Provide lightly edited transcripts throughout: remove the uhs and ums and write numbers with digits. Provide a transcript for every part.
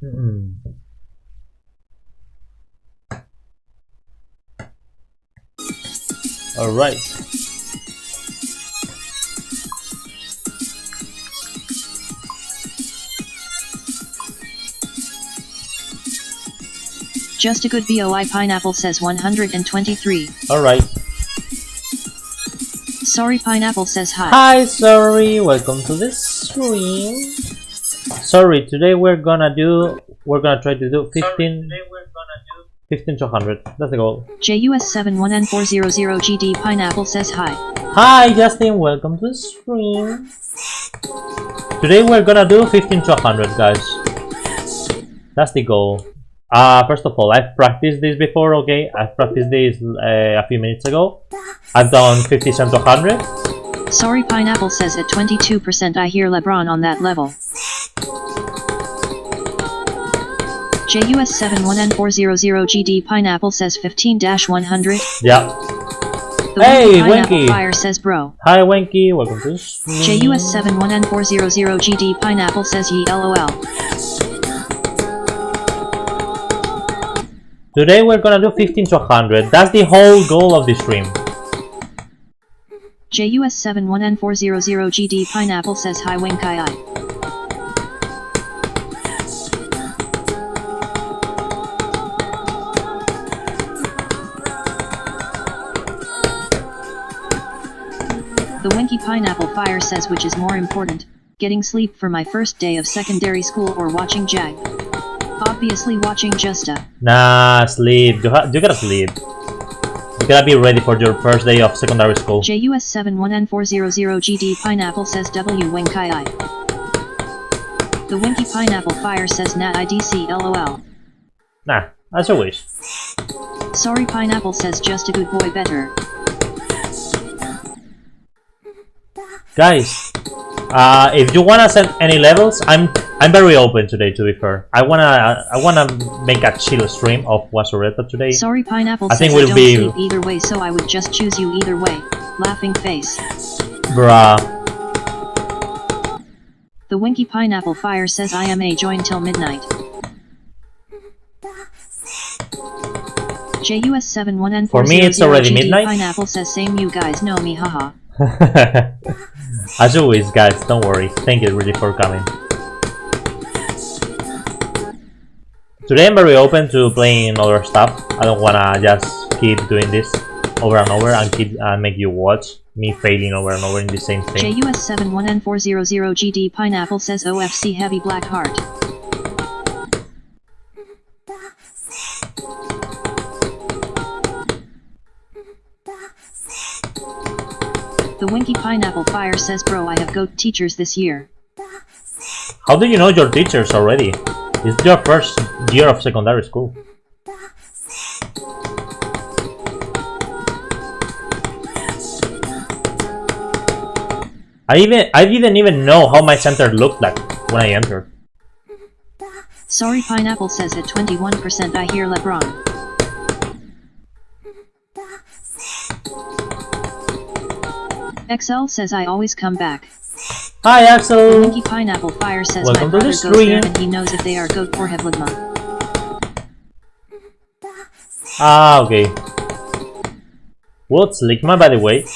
All right. Just a good BOI. Pineapple says 123. All right. Sorry Pineapple says hi. Hi, sorry. Welcome to the stream. Sorry, today we're gonna try to do 15 to 100. That's the goal. JUS71N400GD Pineapple says hi. Hi, Justin. Welcome to the stream. Today we're gonna do 15 to 100, guys. That's the goal. First of all, I've practiced this before, okay? I've practiced this a few minutes ago. I've done 50 to 100. Sorry Pineapple says at 22% I hear LeBron on that level. JUS71N400GD Pineapple says 15-100. Yeah. Hey, Wenky! Fire says bro. Hi, Wenky. Welcome to the stream. JUS71N400GD Pineapple says ye LOL. Today we're gonna do 15 to 100. That's the whole goal of the stream. JUS71N400GD Pineapple says hi Wenkai. The Winky Pineapple Fire says which is more important, getting sleep for my first day of secondary school or watching Jag? Obviously watching Justa. Nah, sleep. You gotta sleep. You gotta be ready for your first day of secondary school. JUS71N400GD Pineapple says W Wenkai. The Winky Pineapple Fire says Nat IDC LOL. Nah, as you wish. Sorry Pineapple says just a good boy better. Guys, if you wanna set any levels, I'm very open today. To be fair, I wanna make a chill stream of Wasureta today. Sorry Pineapple I says think I we'll don't be sleep either way, so I would just choose you either way. Laughing face. Bruh. The Winky Pineapple Fire says I am a join till midnight. JUS71N400GD For me, it's already midnight. Pineapple says same, you guys know me, haha. As always, guys, don't worry. Thank you really for coming. Today I'm very open to playing other stuff. I don't wanna just keep doing this over and over and make you watch me failing over and over in the same thing. JUS71N400GD Pineapple says OFC Heavy Black Heart. The Winky Pineapple Fire says bro, I have GOAT teachers this year. How do you know your teachers already? It's your first year of secondary school. I didn't even know how my center looked like when I entered. Sorry Pineapple says at 21% I hear LeBron. XL says I always come back. Hi Axel! The Winky Pineapple Fire says welcome my brother to the goes there stream. and he knows if they are GOAT or Hevligma. Ah, okay. What's Ligma, by the way?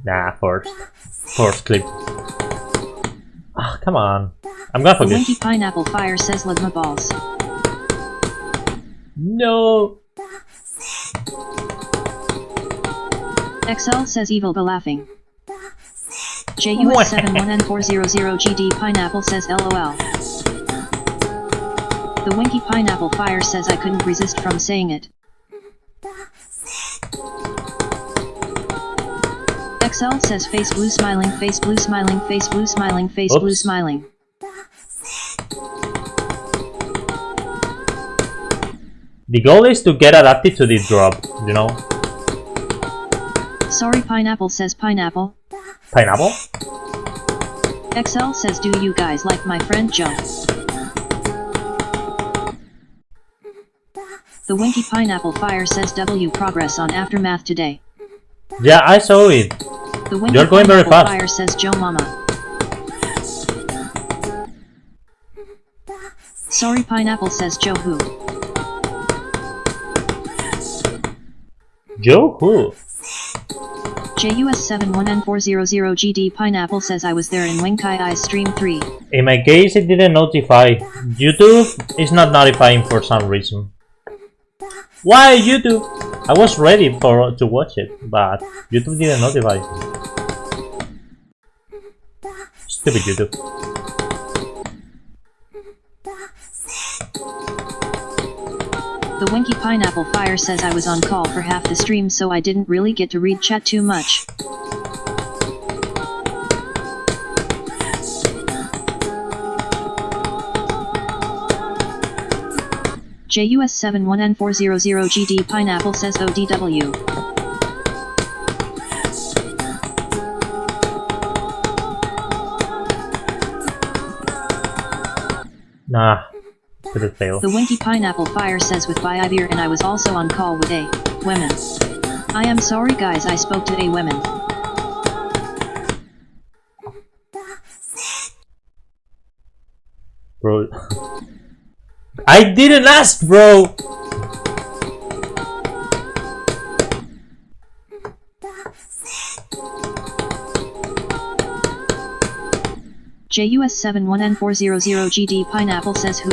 Nah, first clip. Ah, come on. I'm gonna The forget. Winky Pineapple Fire says Ligma balls. No! XL says evil go laughing. JUS71N400GD Pineapple says LOL. The Winky Pineapple Fire says I couldn't resist from saying it. XL says face blue smiling, face blue smiling, face blue smiling, face blue smiling. The goal is to get adapted to this drop, you know? Sorry Pineapple says pineapple. Pineapple? XL says do you guys like my friend Joe? The Winky Pineapple Fire says W progress on Aftermath today. Yeah, I saw it. The Winky You're going very Pineapple fast. Fire says Joe Mama. Sorry Pineapple says Joe who. Joe who? JUS71N400GD Pineapple says I was there in Wenkai I stream 3. In my case, it didn't notify. YouTube is not notifying for some reason. Why YouTube? I was ready to watch it, but YouTube didn't notify. Stupid YouTube. The Winky Pineapple Fire says I was on call for half the stream, so I didn't really get to read chat too much. JUS71N400GD Pineapple says ODW. Nah, could have failed. The Winky Pineapple Fire says with Biivir, and I was also on call with A women. I am sorry guys, I spoke to A women. Bro. I didn't ask, bro! JUS71N400GD Pineapple says who?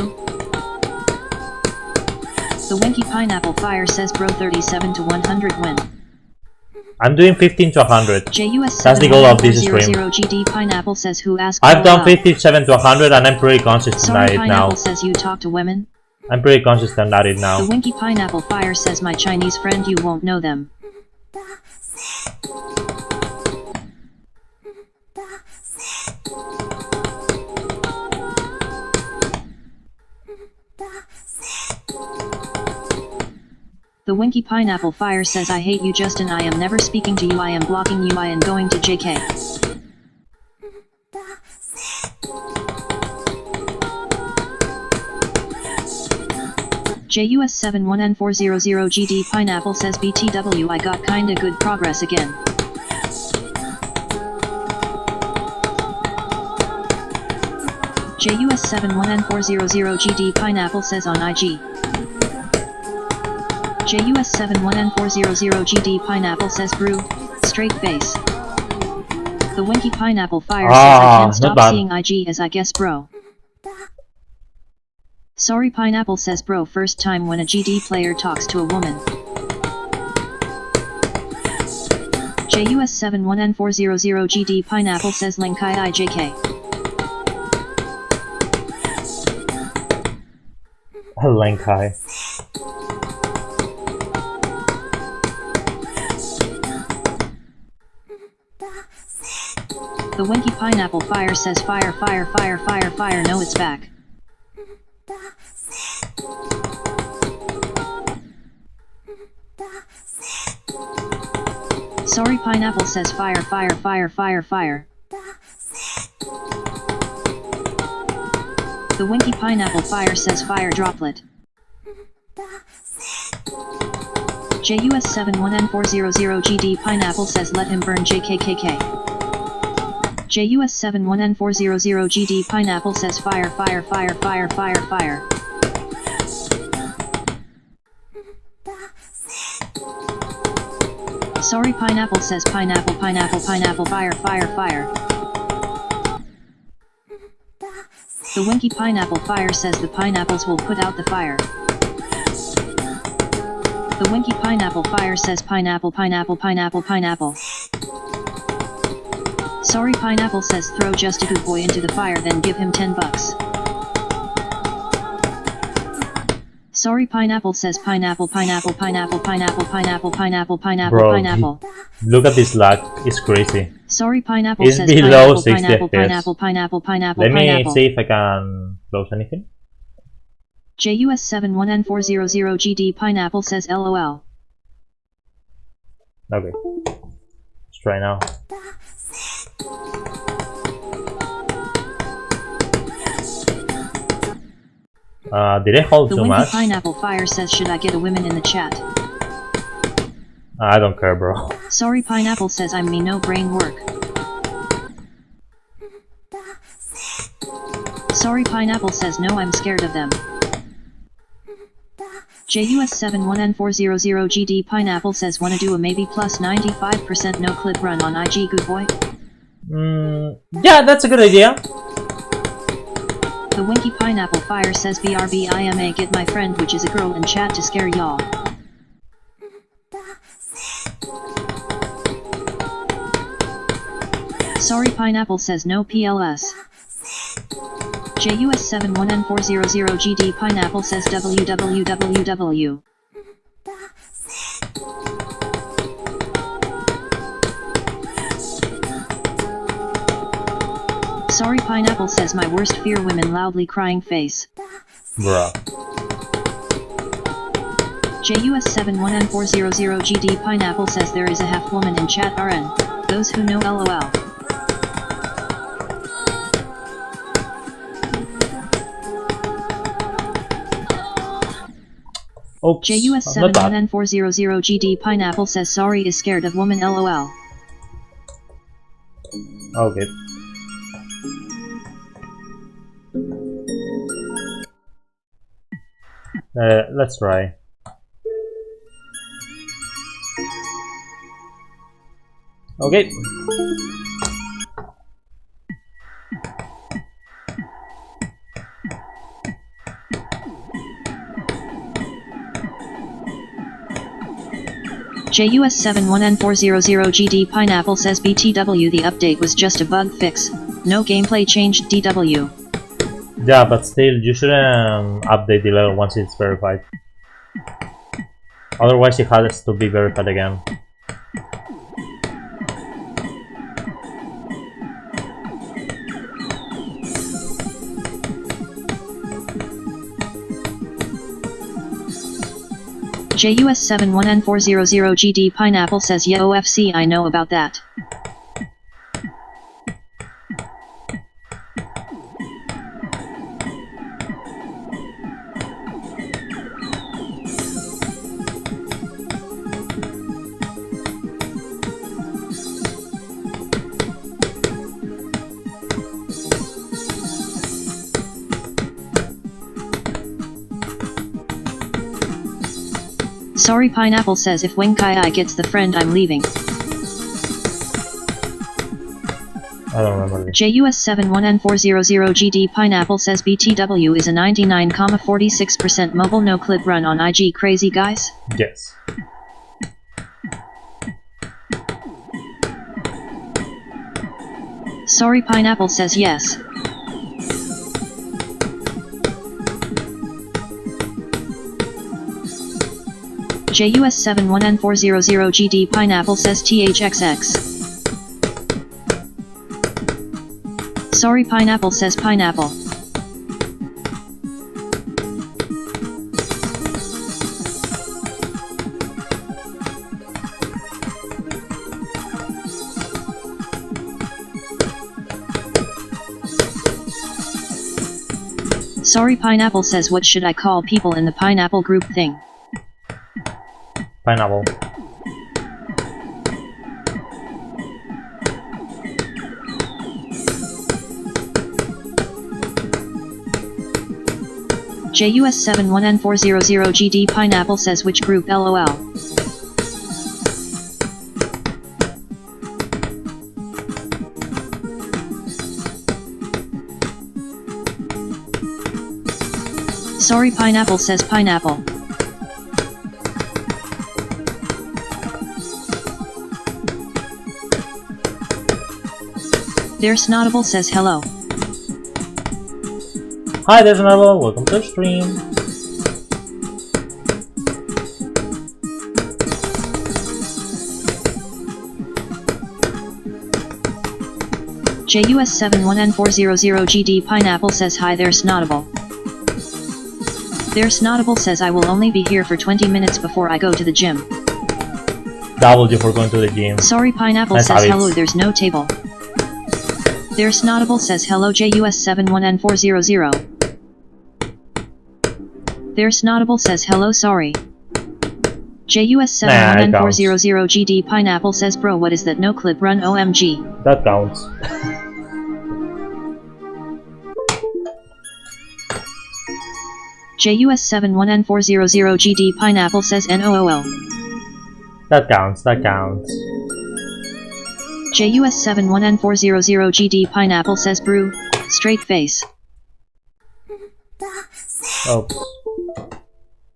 The Winky Pineapple Fire says bro 37 to 100 win. I'm doing 15 to 100. JUS That's the goal of this stream. GD Pineapple says who asked. I've done 57 to 100 and I'm pretty consistent Sorry, at it Pineapple now. says you talk to women. I'm pretty consistent at it now. The Winky Pineapple Fire says my Chinese friend, you won't know them. The Winky Pineapple Fire says I hate you Justin, I am never speaking to you, I am blocking you, I am going to JK. JUS71N400GD Pineapple says BTW, I got kinda good progress again. JUS71N400GD Pineapple says on IG. JUS71N400GD Pineapple says brew, straight face. The Winky Pineapple Fire says I can't stop seeing IG as I guess bro. Sorry Pineapple says bro, first time when a GD player talks to a woman. JUS71N400GD Pineapple says Lenkai IJK. Lenkai. The Winky Pineapple Fire says fire, fire, fire, fire, fire, no it's back. Sorry Pineapple says fire, fire, fire, fire, fire. The Winky Pineapple Fire says fire droplet. JUS71N400GD Pineapple says let him burn JKKK. JUS71N400GD Pineapple says fire, fire, fire, fire, fire, fire. Sorry Pineapple says pineapple, pineapple, pineapple, fire, fire, fire. The Winky Pineapple Fire says the pineapples will put out the fire. The Winky Pineapple Fire says pineapple, pineapple, pineapple, pineapple. Sorry Pineapple says throw just a good boy into the fire, then give him 10 bucks. Sorry Pineapple says pineapple, pineapple, pineapple, pineapple, pineapple, pineapple, pineapple, Bro, pineapple. Look at this lag, it's crazy. Sorry Pineapple It's says below pineapple, 60 pineapple, FPS. pineapple, pineapple, pineapple, Let me pineapple. see if I can close anything. JUS71N400GD Pineapple says LOL. Okay, let's try now. Did I hold The too Winky much? Pineapple Fire says should I get a women in the chat? I don't care, bro. Sorry Pineapple says I'm me, no brain work. Sorry Pineapple says no, I'm scared of them. JUS71N400GD Pineapple says wanna do a maybe plus 95% no clip run on IG, good boy? Yeah, that's a good idea. The Winky Pineapple Fire says BRBIMA get my friend which is a girl in chat to scare y'all. Sorry Pineapple says no PLS. JUS71N400GD Pineapple says WWWW. Sorry Pineapple says my worst fear women loudly crying face. Bruh. JUS71N400GD Pineapple says there is a half woman in chat RN. Those who know LOL. Oops, JUS71N400GD Pineapple says sorry is scared of woman LOL. Okay. Let's try. Okay. JUS71N400GD Pineapple says BTW the update was just a bug fix. No gameplay changed DW. Yeah, but still, you shouldn't update the level once it's verified. Otherwise, it has to be verified again. JUS71N400GD Pineapple says yeah OFC I know about that. Sorry Pineapple says if Wenkai gets the friend I'm leaving. I don't remember this. JUS71N400GD Pineapple says BTW is a 99,46% mobile no clip run on IG crazy guys? Yes. Sorry Pineapple says yes. JUS71N400GD Pineapple says THXX. Sorry Pineapple says pineapple. Sorry Pineapple says what should I call people in the pineapple group thing? Pineapple. JUS71N400GD Pineapple says which group LOL. Sorry Pineapple says pineapple. There's Snotable says hello. Hi, there's another. Welcome to the stream. JUS71N400GD Pineapple says hi, there's Snotable. There's Snotable says I will only be here for 20 minutes before I go to the gym. W for going to the gym. Sorry Pineapple Nice says habits. hello, there's no table. There's Snotable says hello JUS71N400. There's Snotable says hello, sorry. JUS71N400GD Pineapple says bro what is that no clip run OMG. That counts. JUS71N400GD Pineapple says NOOL. That counts, that counts. JUS71N400GD Pineapple says brew, straight face. Oops.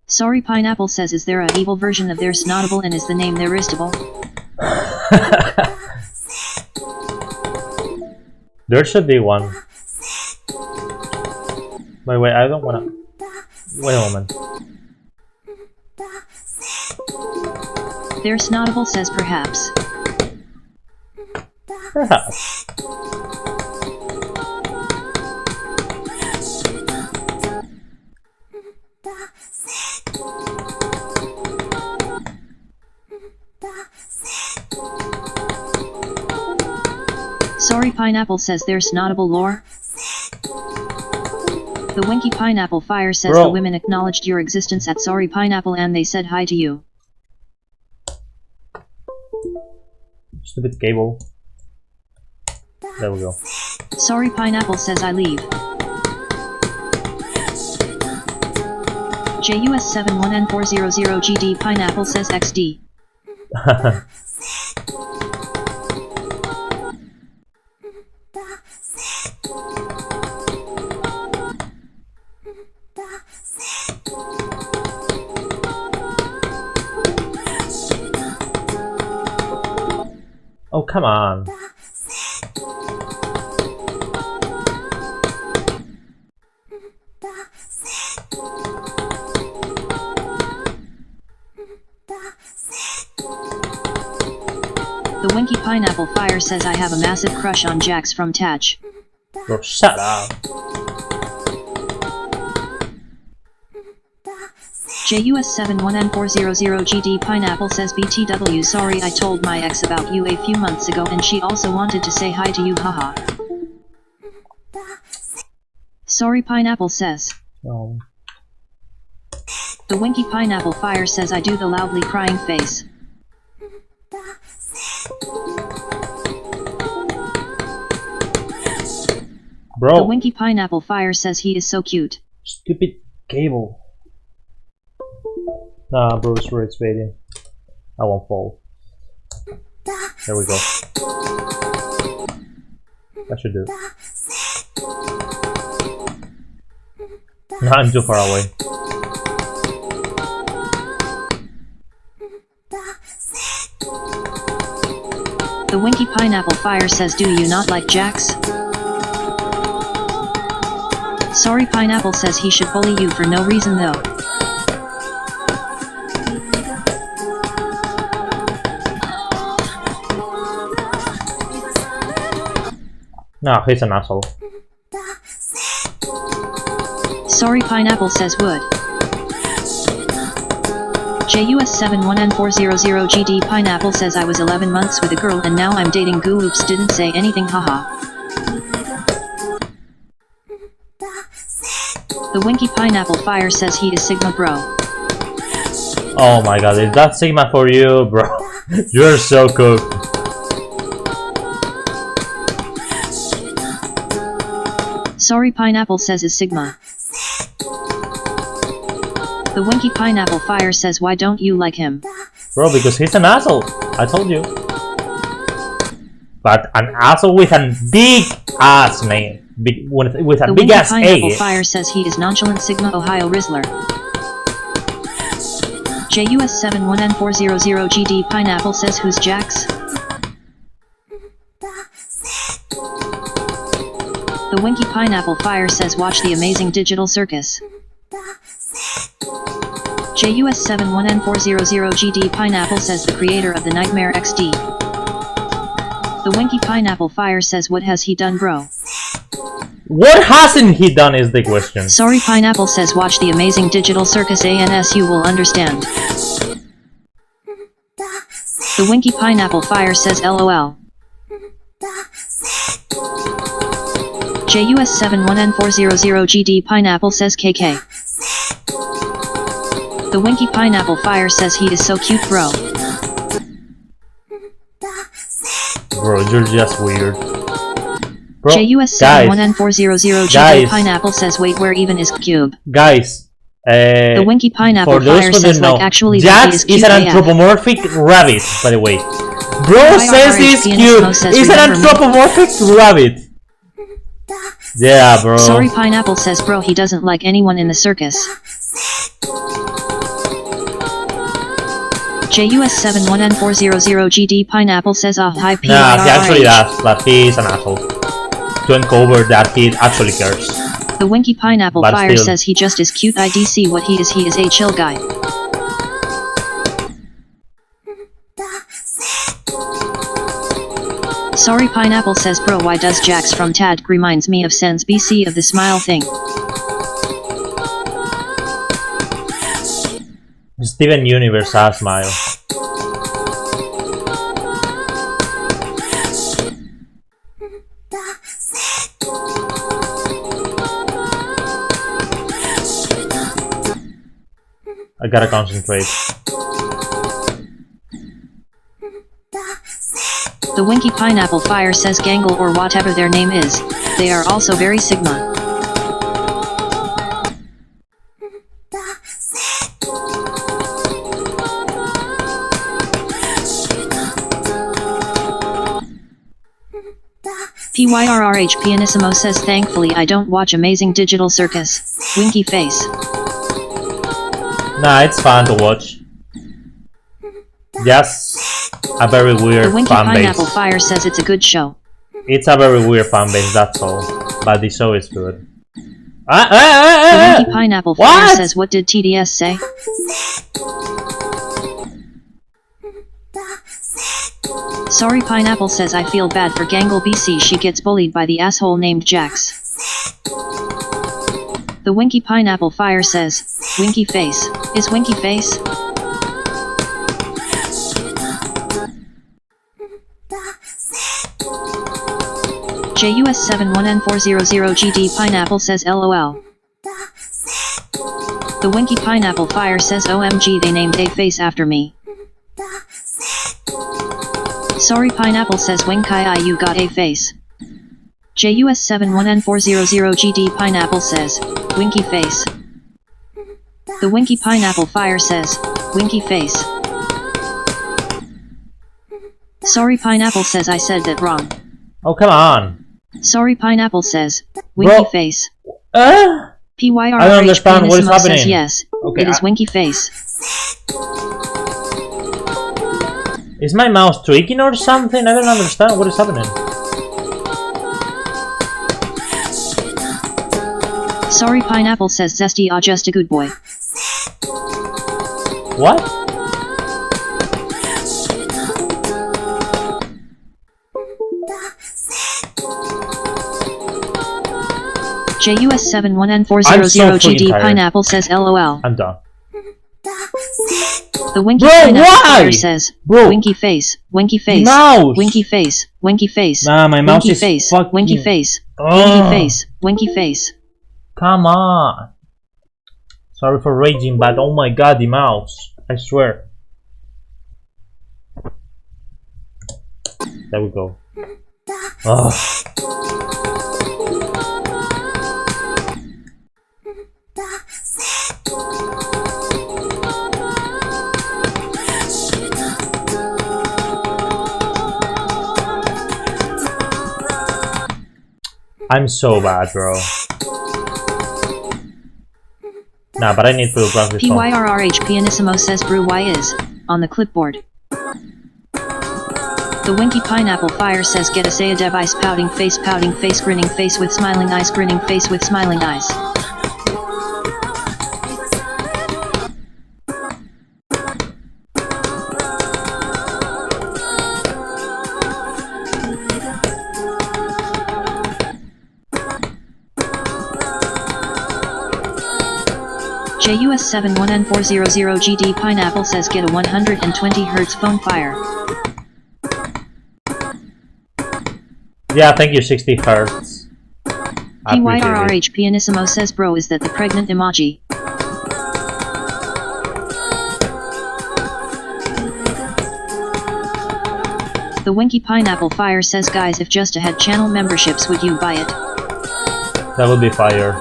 Sorry Pineapple says is there a evil version of their Snottable and is the name their Irresistible? There should be one. Wait, I don't wanna... Wait a moment. Their Snottable says perhaps. Perhaps. Sorry Pineapple says their Snottable lore. The Winky Pineapple Fire says Bro. the women acknowledged your existence at Sorry Pineapple and they said hi to you. Stupid cable. There we go. Sorry Pineapple says I leave. JUS71N400GD Pineapple says XD. Oh, come on. The Winky Pineapple Fire says I have a massive crush on Jax from Tatch. Bro, shut up. JUS71N400GD Pineapple says BTW sorry I told my ex about you a few months ago and she also wanted to say hi to you haha. Sorry Pineapple says. Oh. The Winky Pineapple Fire says I do the loudly crying face. Bro. The Winky Pineapple Fire says he is so cute. Stupid cable. Nah, bro, it's waiting. I won't fall. There we go. That should do. No, I'm too far away. The Winky Pineapple Fire says do you not like Jax? Sorry Pineapple says he should bully you for no reason though. No, he's an asshole. Sorry Pineapple says would. JUS71N400GD Pineapple says I was 11 months with a girl and now I'm dating Goo oops didn't say anything haha. The Winky Pineapple Fire says he is Sigma bro. Oh my god, is that Sigma for you, bro? You're so cooked. Sorry Pineapple says is Sigma. The Winky Pineapple Fire says why don't you like him? Bro, because he's an asshole. I told you. But an asshole with a big ass, man. With a The big Winky ass Pineapple A. Fire says he is nonchalant Sigma Ohio Rizzler. JUS71N400GD Pineapple says who's Jax? The Winky Pineapple Fire says watch the amazing digital circus. JUS71N400GD Pineapple says the creator of the Nightmare XD. The Winky Pineapple Fire says what has he done bro? What hasn't he done is the question. Sorry Pineapple says watch the amazing digital circus ANS you will understand. The Winky Pineapple Fire says LOL. JUS71N400GD Pineapple says KK. The Winky Pineapple Fire says he is so cute bro. Bro, you're just weird. Bro, JUS71N400GD Pineapple says wait where even is cube? Guys, The Winky Pineapple for those Fire who says don't know, like actually Jax is an anthropomorphic rabbit, by the way. Bro says he's cute. He's an anthropomorphic rabbit. Yeah, bro. Sorry Pineapple says bro he doesn't like anyone in the circus. JUS71N400GD Pineapple says hi PYRH. Nah, he actually does, but he's an asshole. To uncover that he actually cares. The Winky Pineapple But Fire still. says he just is cute IDC what he is a chill guy. Sorry Pineapple says bro why does Jax from Tadk reminds me of Sen's BC of the smile thing. Steven Universe has smile. I gotta concentrate. The Winky Pineapple Fire says Gangle or whatever their name is, they are also very Sigma. PYRRH Pianissimo says thankfully I don't watch Amazing Digital Circus. Winky face. Nah, it's fun to watch. Just a very weird The Winky fan Pineapple base. Fire says it's a good show. It's a very weird fan base, that's all. But the show is good. The Winky Pineapple Fire What? says what did TDS say? Sorry Pineapple says I feel bad for Gangle BC she gets bullied by the asshole named Jax. The Winky Pineapple Fire says, Winky face, is Winky face? JUS71N400GD Pineapple says LOL. The Winky Pineapple Fire says OMG they named a face after me. Sorry Pineapple says Winkai you got a face. JUS71N400GD Pineapple says, Winky face. The Winky Pineapple Fire says, Winky face. Sorry Pineapple says I said that wrong. Oh, come on. Sorry Pineapple says, Winky Bro. face. I PYRH don't understand what is Pianissimo says happening. yes, Okay, it is Winky face. Is my mouse tweaking or something? I don't understand what is happening. Sorry Pineapple says Zesty ah just a good boy. What? JUS71N400GD tired. Pineapple says LOL. I'm done. The Winky Bro, Pineapple why? Fire says, Bro. Winky face, Winky face, Mouse. Winky face, Winky face, Nah, my mouse Winky is face, fucking... Winky face, Ugh. Winky face, Winky face. Come on. Sorry for raging, but oh my god, the mouse. I swear. There we go. Ugh. I'm so bad, bro. Nah, but I need to grab this phone. PYRRH Pianissimo says brew Y is on the clipboard. The Winky Pineapple Fire says get a say a device pouting face, grinning face with smiling eyes, grinning face with smiling eyes. JUS71N400GD Pineapple says get a 120 Hz phone fire. Yeah, thank you, 60 Hertz. I appreciate it. PYRRH Pianissimo says bro is that the pregnant emoji. The Winky Pineapple Fire says guys if Justa had channel memberships would you buy it? That would be fire.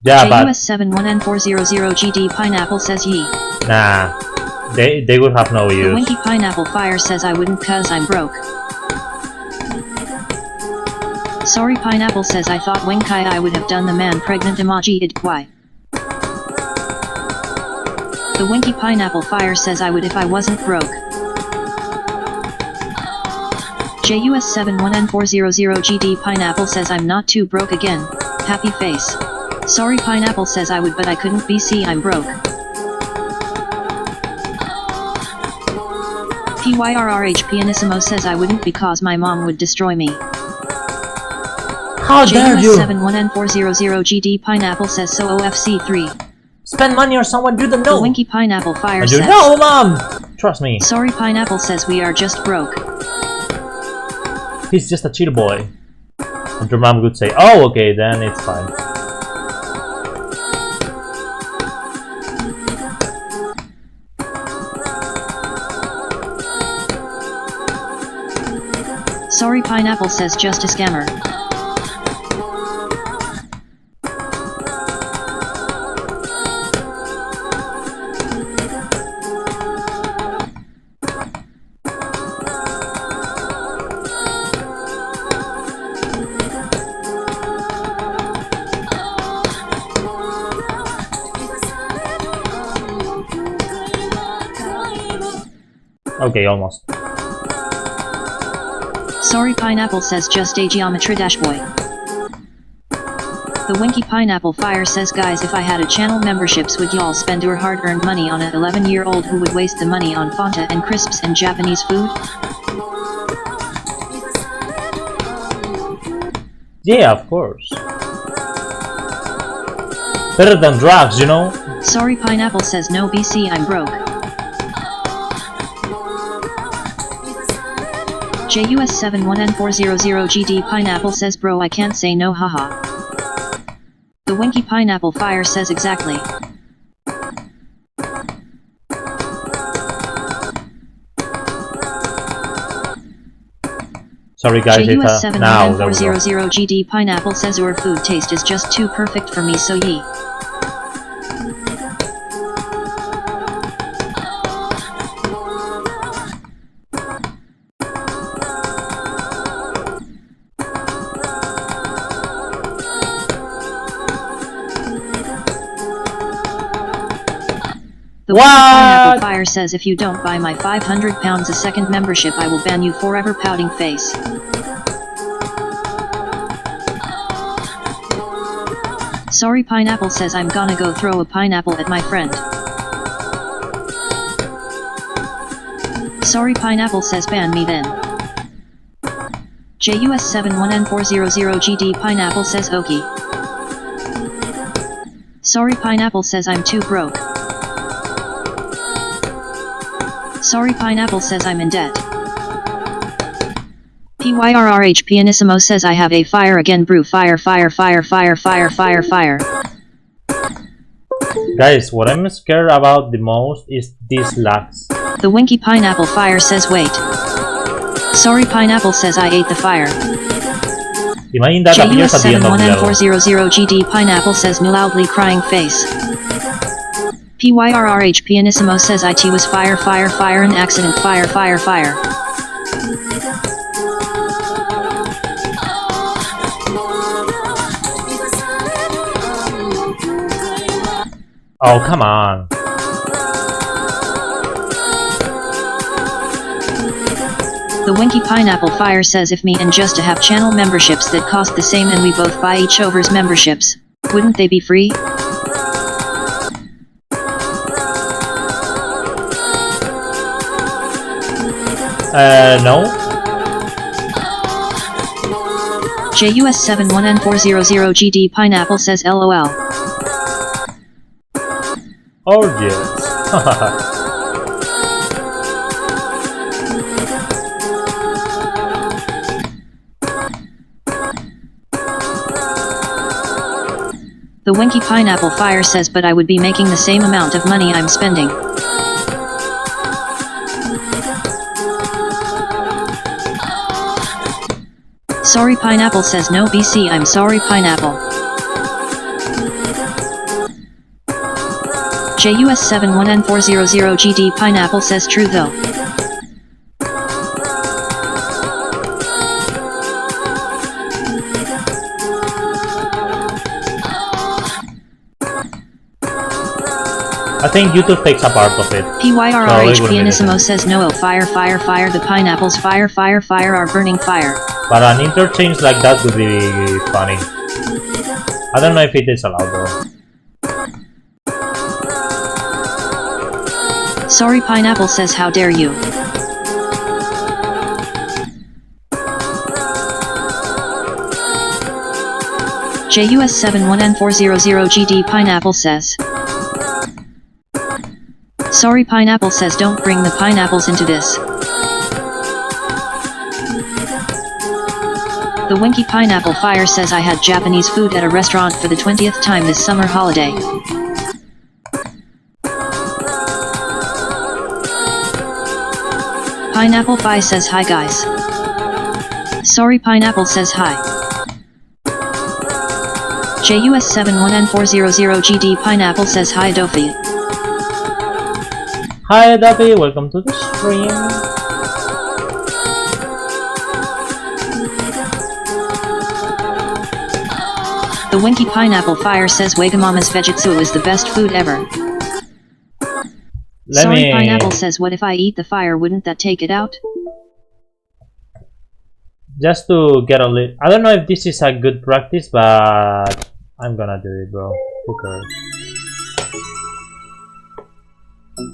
Yeah, but JUS71N400GD Pineapple says ye. nah, they would have no The use. Winky Pineapple Fire says I wouldn't cause I'm broke. Sorry Pineapple says I thought Winkai I would have done the man pregnant emoji id why. The Winky Pineapple Fire says I would if I wasn't broke. JUS71N400GD Pineapple says I'm not too broke again, happy face. Sorry Pineapple says I would but I couldn't be see I'm broke. PYRRH Pianissimo says I wouldn't because my mom would destroy me. How dare you! JUS71N400GD Pineapple says so OFC3. Spend money or someone do the The no! Winky Pineapple Fire And you says know, Mom! Trust me. sorry Pineapple says we are just broke. He's just a chill boy. And your mom would say, oh, okay, then it's fine. Sorry Pineapple says just a scammer. Okay, almost. Sorry Pineapple says just a geometry dash boy. The Winky Pineapple Fire says guys if I had a channel memberships would y'all spend your hard-earned money on a 11-year-old who would waste the money on Fanta and crisps and Japanese food? Yeah, of course. Better than drugs, you know? Sorry Pineapple says no BC I'm broke. JUS71N400GD Pineapple says bro I can't say no haha. The Winky Pineapple Fire says exactly. Sorry guys, it's now there we go. JUS71N400GD Pineapple says your food taste is just too perfect for me so ye. The Winky Pineapple Fire says if you don't buy my £500 a second membership I will ban you forever pouting face. Sorry Pineapple says I'm gonna go throw a pineapple at my friend. Sorry Pineapple says ban me then. JUS71N400GD Pineapple says okie. Sorry Pineapple says I'm too broke. Sorry Pineapple says I'm in debt. PYRRH Pianissimo says I have a fire again brew fire fire fire fire fire fire fire. Guys, what I'm scared about the most is these lags. The Winky Pineapple Fire says wait. Sorry Pineapple says I ate the fire. Imagine that appears at the end of the level. JUS71N400GD Pineapple says no loudly crying face. PYRRH Pianissimo says IT was fire fire fire an accident fire fire fire. Oh, come on. The Winky Pineapple Fire says if me and Justa have channel memberships that cost the same and we both buy each other's memberships, wouldn't they be free? No. JUS71N400GD Pineapple says LOL. Oh yes. The Winky Pineapple Fire says but I would be making the same amount of money I'm spending. Sorry Pineapple says no BC I'm sorry Pineapple. JUS71N400GD Pineapple says true though. I think YouTube takes a part of it. PYRRH Pianissimo says no, fire, fire, fire, the pineapples, fire, fire, fire are burning fire. But an interchange like that would be funny. I don't know if it is allowed though. Sorry, Pineapple says how dare you. JUS71N400GD Pineapple says. Sorry, Pineapple says don't bring the pineapples into this. The Winky Pineapple Fire says I had Japanese food at a restaurant for the 20th time this summer holiday. Pineapple Pie says hi guys. Sorry, Pineapple says hi. JUS71N400GD Pineapple says hi Dofi. Hi Duffy, welcome to the stream. The Winky Pineapple Fire says Wagamama's Vegitsu is the best food ever. Sorry, Pineapple says what if I eat the fire, wouldn't that take it out? Just to get a little... I don't know if this is a good practice, but I'm gonna do it, bro. Who cares?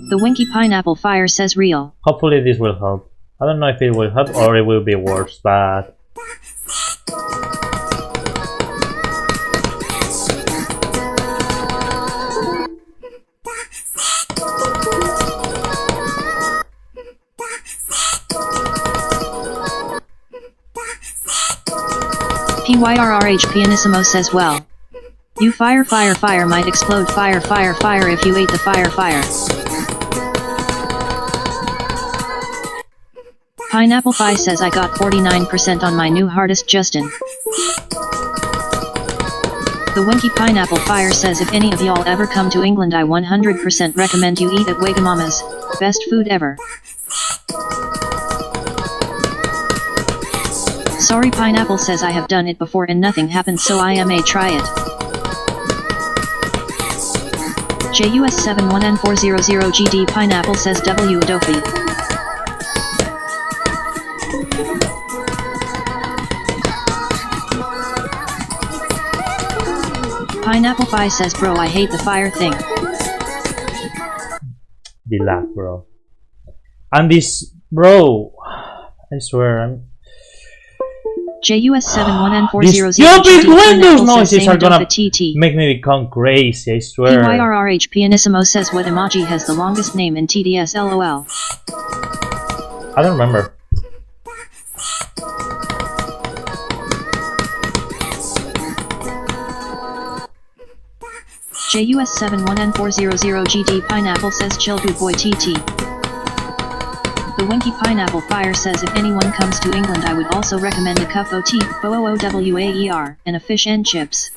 The Winky Pineapple Fire says real. Hopefully this will help. I don't know if it will help or it will be worse, but... PYRRH Pianissimo says well. You fire, fire, fire might explode, fire, fire, fire if you ate the fire, fire. Pineapple Pie says I got 49% on my new hardest Justin. The Winky Pineapple Fire says if any of y'all ever come to England I 100% recommend you eat at Wagamama's, best food ever. Sorry, Pineapple says I have done it before and nothing happened, so I may try it. JUS71N400GD Pineapple says W Dofi. Pineapple Pie says bro I hate the fire thing. The laugh, bro. And this, bro, I swear I'm... JUS71N400GD stupid Windows Pineapple noises says are gonna TT. make me become crazy, I swear. PYRRH Pianissimo says what emoji has the longest name in TDS LOL. I don't remember. JUS71N400GD Pineapple says chill good boy TT. The Winky Pineapple Fire says if anyone comes to England I would also recommend a cup of tea, OOWAER, and a fish and chips.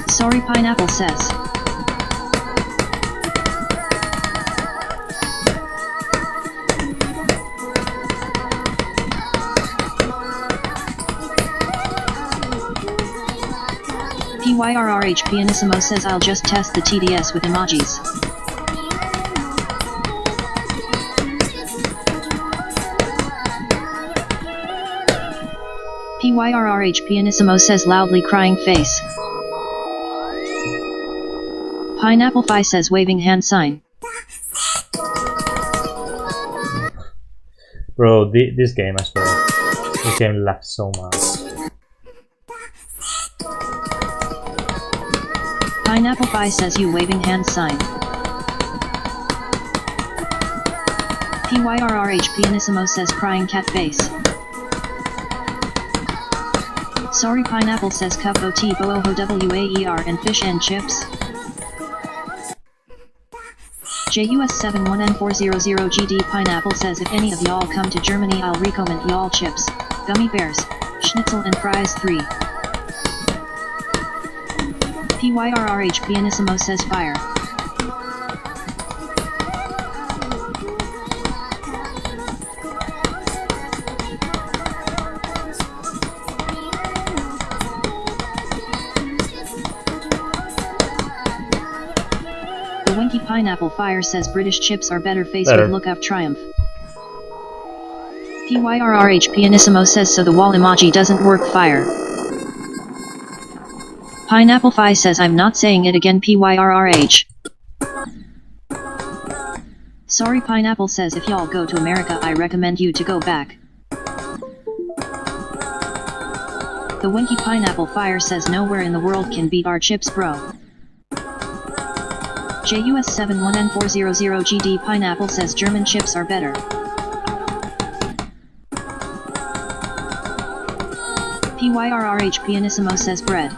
Sorry, Pineapple says. PYRRH Pianissimo says I'll just test the TDS with emojis. PYRRH Pianissimo says loudly crying face. Pineapple Pie says waving hand sign. Bro, this game, I swear. This game lags so much. Pineapple Pie says you waving hand sign. PYRRH Pianissimo says crying cat face. Sorry, Pineapple says cup of tea, OOWAER, and fish and chips. JUS71N400GD Pineapple says if any of y'all come to Germany I'll recommend y'all chips, gummy bears, schnitzel and fries 3. PYRRH Pianissimo says fire. The Winky Pineapple Fire says British chips are better. Face Better. with look of triumph. PYRRH Pianissimo says so the wall emoji doesn't work. Fire. Pineapple Fi says I'm not saying it again. PYRRH. Sorry Pineapple says if y'all go to America I recommend you to go back. The Winky Pineapple Fire says nowhere in the world can beat our chips bro. JUS71N400GD Pineapple says German chips are better. PYRRH Pianissimo says bread.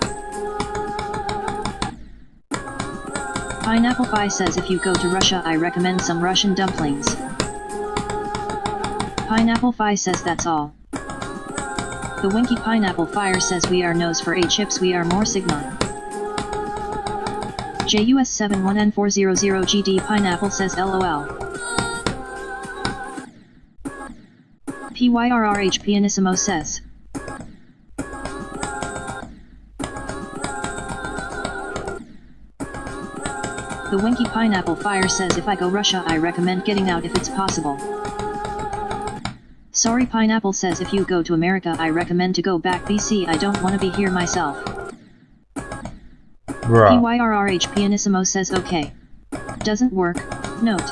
Pineapple Fi says if you go to Russia I recommend some Russian dumplings. Pineapple Fi says that's all. The Winky Pineapple Fire says we are nose for A chips we are more Sigma. JUS71N400GD Pineapple says LOL. PYRRH Pianissimo says. The Winky Pineapple Fire says if I go Russia I recommend getting out if it's possible. Sorry Pineapple says if you go to America I recommend to go back. BC I don't wanna be here myself. Bruh. PYRRH Pianissimo says okay. Doesn't work. Note.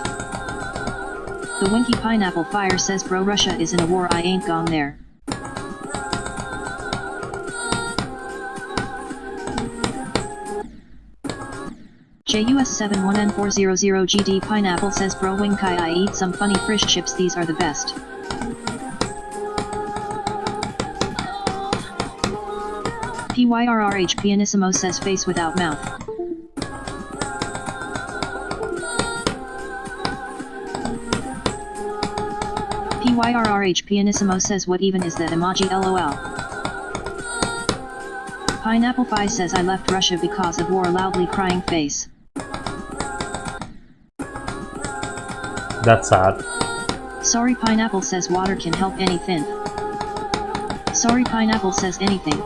The Winky Pineapple Fire says bro Russia is in a war I ain't gone there. JUS71N400GD Pineapple says bro Winkai I eat some funny fish chips these are the best. PYRRH Pianissimo says face without mouth. PYRRH Pianissimo says what even is that emoji LOL. Pineapple Fi says I left Russia because of war loudly crying face. That's sad. Sorry Pineapple says water can help anything. Sorry Pineapple says anything.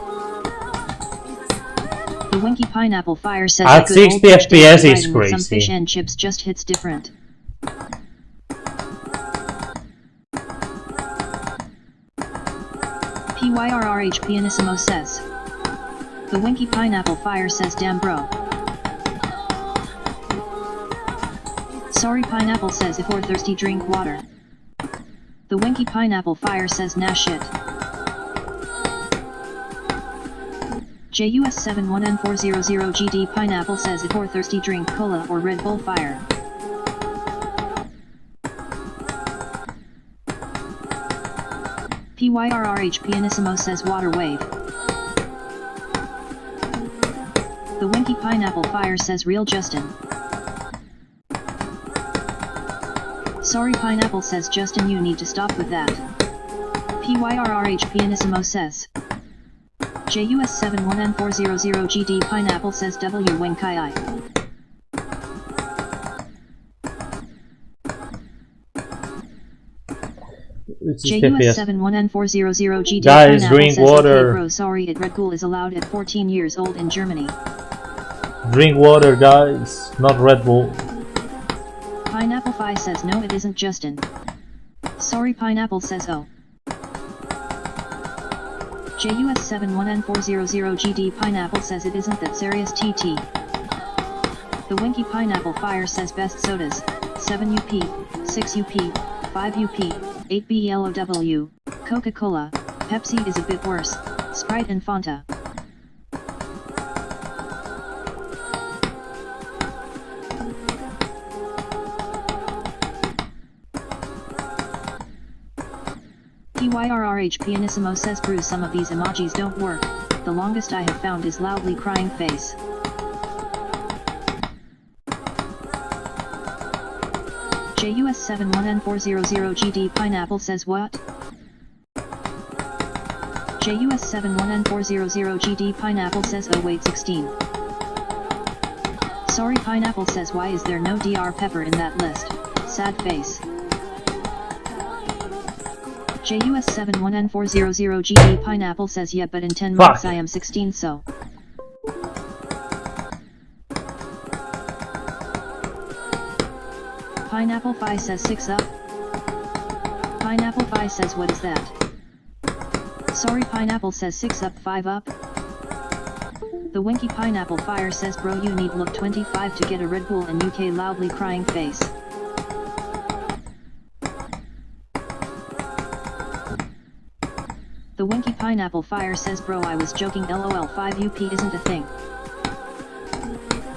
The Winky Pineapple Fire says At 60 FPS is some crazy. fish and chips just hits different. PYRRH Pianissimo says. The Winky Pineapple Fire says damn bro. Sorry Pineapple says if you're thirsty drink water. The Winky Pineapple Fire says nah shit. JUS71N400GD Pineapple says if you're thirsty drink cola or Red Bull Fire. PYRRH Pianissimo says water wave. The Winky Pineapple Fire says real Justin. Sorry Pineapple says Justin you need to stop with that. PYRRH Pianissimo says. JUS71N400GD Pineapple says W Winkai I. JUS71N400GD Guys, Pineapple drink says water. okay bro sorry Red Bull is allowed at 14 years old in Germany. Drink water, guys, not Red Bull. Pineapple Fi says no it isn't Justin. Sorry Pineapple says oh. JUS71N400GD Pineapple says it isn't that serious TT. The Winky Pineapple Fire says best sodas, 7UP, 6UP, 5UP, 8BELOW, Coca-Cola, Pepsi is a bit worse, Sprite and Fanta. PYRRH Pianissimo says brew some of these emojis don't work, the longest I have found is loudly crying face. JUS71N400GD Pineapple says what? JUS71N400GD Pineapple says oh wait 16. Sorry Pineapple says why is there no Dr. Pepper in that list? Sad face. JUS71N400GD Pineapple says yeah but in 10 months I am 16 so. Pineapple Phi says 6 up. Pineapple Phi says what is that? Sorry Pineapple says 6 up 5 up. The Winky Pineapple Fire says bro you need look 25 to get a Red Bull and UK loudly crying face. The Winky Pineapple Fire says bro I was joking lol 5 UP isn't a thing.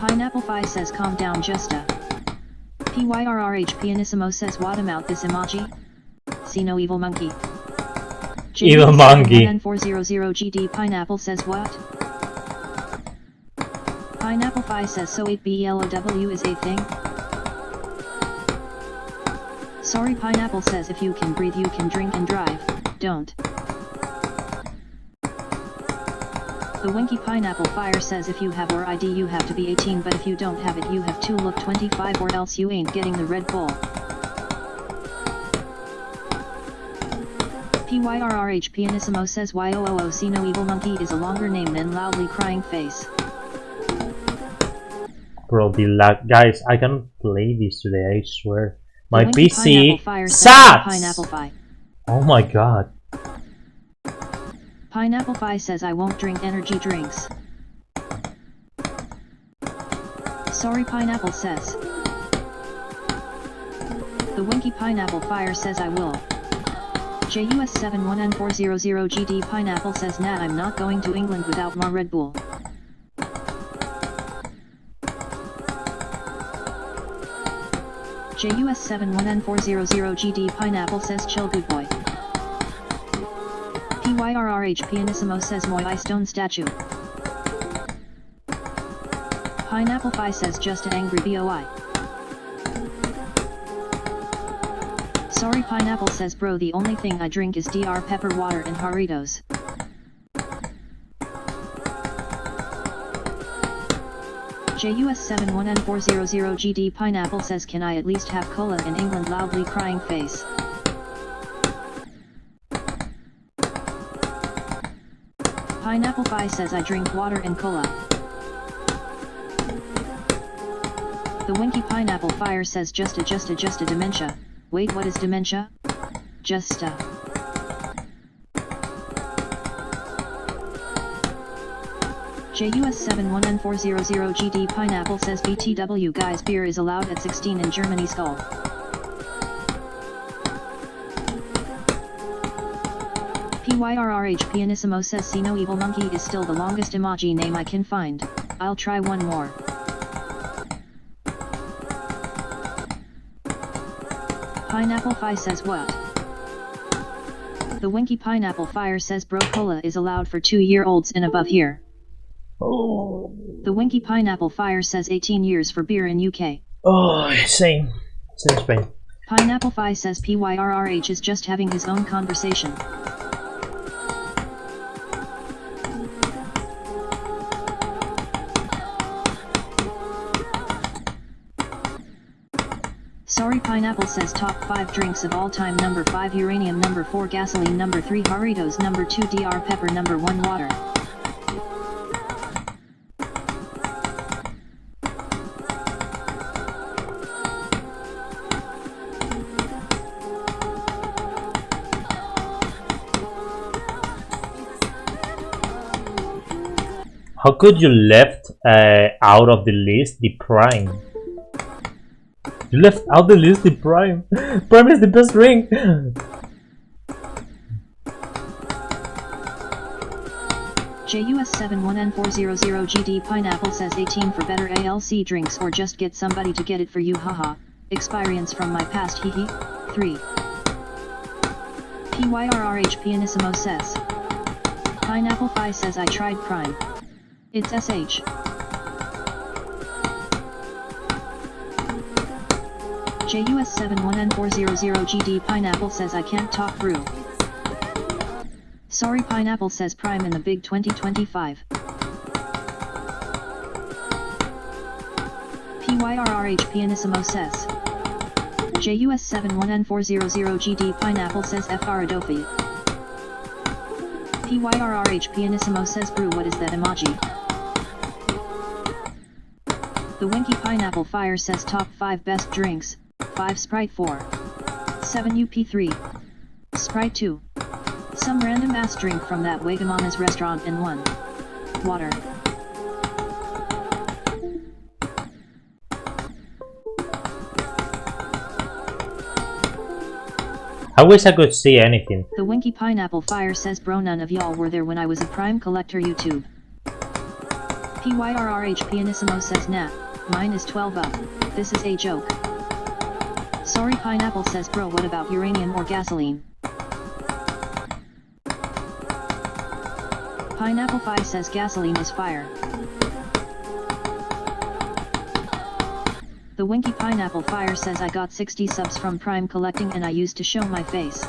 Pineapple Phi says calm down Justa. PYRRH Pianissimo says what about this emoji? See no evil monkey. Evil monkey. N400GD Pineapple says what? Pineapple Phi says so 8BLOW is a thing? Sorry Pineapple says if you can breathe you can drink and drive, don't. The Winky Pineapple Fire says if you have or ID you have to be 18 but if you don't have it you have to look 25 or else you ain't getting the Red Bull. PYRRH Pianissimo says YOOO see no evil monkey is a longer name than loudly crying face. Bro, the lag. Guys, I can't play this today, I swear. My The Winky PC Pineapple Fire says sucks! Pineapple Phi. Oh my god. Pineapple Phi says I won't drink energy drinks. Sorry Pineapple says. The Winky Pineapple Fire says I will. JUS71N400GD Pineapple says nah I'm not going to England without my Red Bull. JUS71N400GD Pineapple says chill good boy. PYRRH Pianissimo says moi I stone statue. Pineapple Phi says just an angry BOI. Sorry Pineapple says bro the only thing I drink is Dr. Pepper water and Doritos. JUS71N400GD Pineapple says can I at least have cola in England loudly crying face. Pineapple Phi says I drink water and cola. The Winky Pineapple Fire says just a dementia. Wait what is dementia? Justa. JUS71N400GD Pineapple says BTW guys beer is allowed at 16 in Germany skull. PYRRH Pianissimo says see no evil monkey is still the longest emoji name I can find. I'll try one more. Pineapple Phi says what? The Winky Pineapple Fire says bro cola is allowed for 2-year-olds and above here. Oh. The Winky Pineapple Fire says 18 years for beer in UK. Oh, same. Same Spain. Pineapple Phi says PYRRH is just having his own conversation. Sorry Pineapple says top 5 drinks of all time number 5 uranium number 4 gasoline number 3 Doritos number 2 Dr. Pepper number 1 water. How could you left out of the list the Prime? You left out the list the Prime. Prime is the best ring. JUS71N400GD Pineapple says 18 for better ALC drinks or just get somebody to get it for you haha. Experience from my past hehe. 3. PYRRH Pianissimo says. Pineapple Phi says I tried Prime. It's SH. JUS71N400GD Pineapple says I can't talk brew. Sorry Pineapple says Prime in the big 2025. PYRRH Pianissimo says. JUS71N400GD Pineapple says FR Adofi. PYRRH Pianissimo says brew, what is that emoji? The Winky Pineapple Fire says top 5 best drinks, 5 Sprite 4. 7 UP3. Sprite 2. Some random ass drink from that Wagamama's restaurant and 1. Water. I wish I could see anything. The Winky Pineapple Fire says bro, none of y'all were there when I was a Prime Collector YouTube. PYRRH Pianissimo says nah, mine is 12 up, this is a joke. Sorry Pineapple says bro, what about uranium or gasoline? Pineapple Fi says gasoline is fire. The Winky Pineapple Fire says I got 60 subs from Prime collecting and I used to show my face.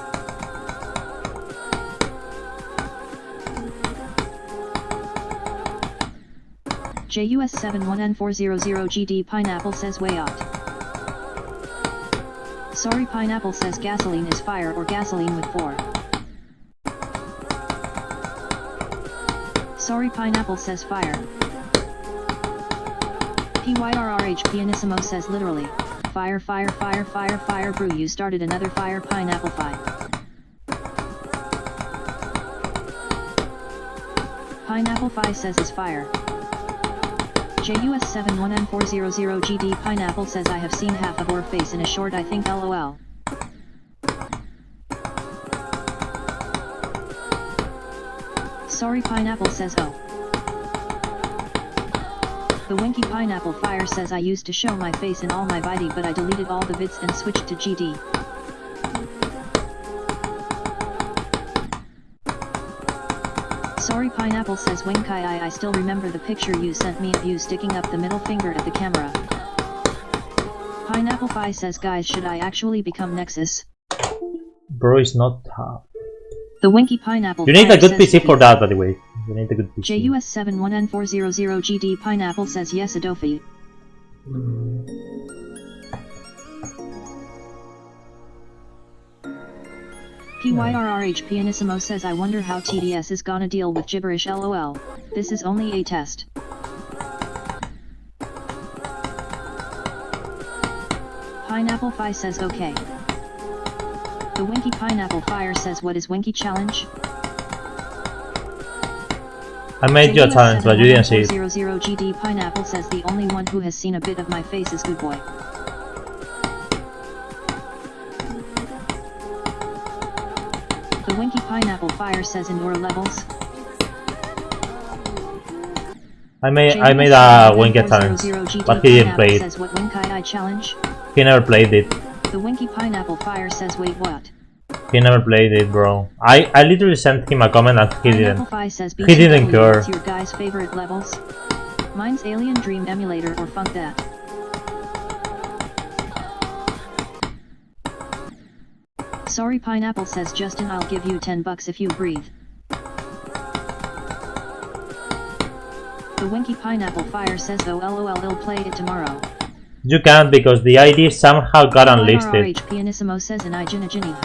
JUS71N400GD Pineapple says way out. Sorry Pineapple says gasoline is fire or gasoline with 4. Sorry Pineapple says fire. PYRRH Pianissimo says literally, fire fire fire fire fire brew, you started another fire Pineapple Fi. Pineapple Fi says is fire. JUS71N400GD Pineapple says I have seen half of your face in a short, I think LOL. Sorry Pineapple says oh. The Winky Pineapple Fire says I used to show my face in all my Vidi but I deleted all the vids and switched to GD. Sorry Pineapple says Winkai, I still remember the picture you sent me of you sticking up the middle finger at the camera. Pineapple Fi says guys, should I actually become Nexus? Bro is not tough. The Winky Pineapple You need Fire a good says PC for that, by the way. You need a good PC. JUS71N400GD Pineapple says yes Adofi. PYRRH Pianissimo says I wonder how TDS is gonna deal with gibberish LOL. This is only a test. Pineapple Fi says okay. The Winky Pineapple Fire says what is Winky Challenge? I made you a challenge, but you didn't see it. GD Pineapple says the only one who has seen a bit of my face is good boy. The Winky Pineapple Fire says indoor levels. I made a Winky challenge, but he didn't play it. Says what Winky challenge? He never played it. The Winky Pineapple Fire says wait what? He never played it, bro. I literally sent him a comment and he didn't. Says he didn't care. What's your guys' favorite levels? Mine's Alien Dream Emulator or Funk That. Sorry Pineapple says Justin, I'll give you $10 if you breathe. The Winky Pineapple Fire says oh lol, I'll play it tomorrow. You can't because the ID somehow got unlisted. Pianissimo says an Ijina.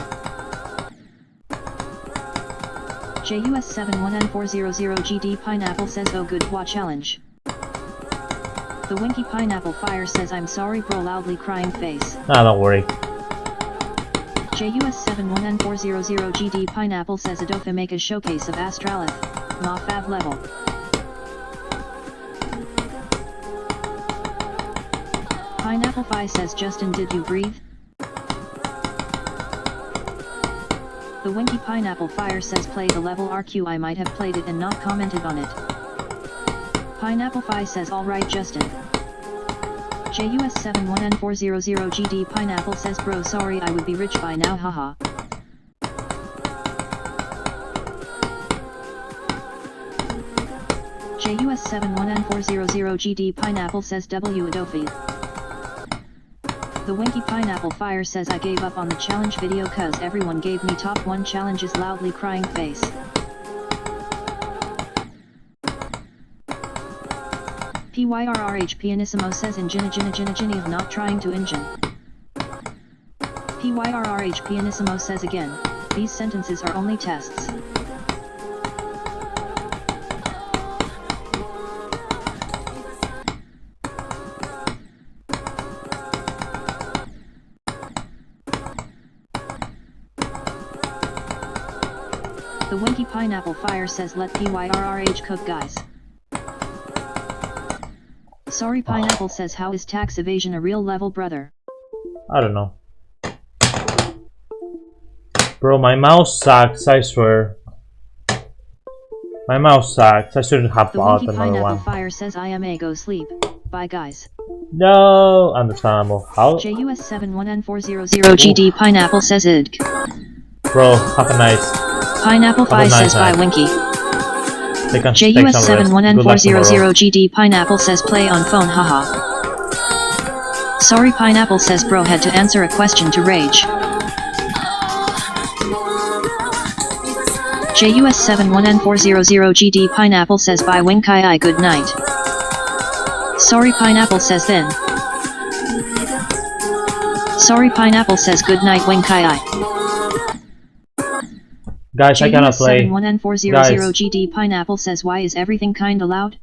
JUS71N400GD Pineapple says oh good wa challenge. The Winky Pineapple Fire says I'm sorry bro, loudly crying face. Nah, don't worry. JUS71N400GD Pineapple says Adofa make a showcase of Astralith, Ma Fav level. Pineapple Fi says Justin, did you breathe? The Winky Pineapple Fire says play the level RQ, I might have played it and not commented on it. Pineapple Fi says alright Justin. JUS71N400GD Pineapple says bro sorry, I would be rich by now haha. JUS71N400GD Pineapple says W Adofi. The Winky Pineapple Fire says I gave up on the challenge video cause everyone gave me top 1 challenges, loudly crying face. PYRRH Pianissimo says in Ginny of not trying to engine. PYRRH Pianissimo says again, these sentences are only tests. The Winky Pineapple Fire says let PYRRH cook guys. Sorry Pineapple says how is tax evasion a real level brother? I don't know. Bro, my mouse sucks, I swear. My mouse sucks, I shouldn't have bought another one. The Winky Pineapple Fire says I am a go sleep. Bye guys. No, understandable. How? JUS71N400GD Pineapple says id. Bro, have a nice. Pineapple Pie says bye Winky. JUS71N400GD Pineapple says play on phone haha. Sorry Pineapple says bro had to answer a question to rage. JUS71N400GD Pineapple says bye Winky I good night. Sorry Pineapple says then. Sorry Pineapple says good night Winky I. Guys, I cannot play. JUS71N400GD Pineapple says why is everything kinda loud?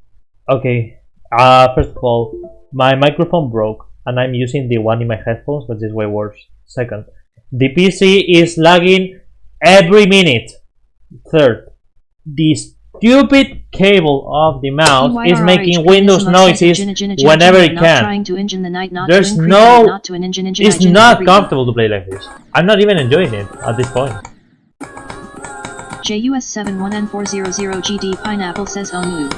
Okay, first of all, my microphone broke and I'm using the one in my headphones, which is way worse. Second, the PC is lagging every minute. Third, the stupid cable of the mouse is making Windows noises whenever it can. There's no... It's not comfortable to play like this. I'm not even enjoying it at this point. JUS71N400GD Pineapple says Onlu.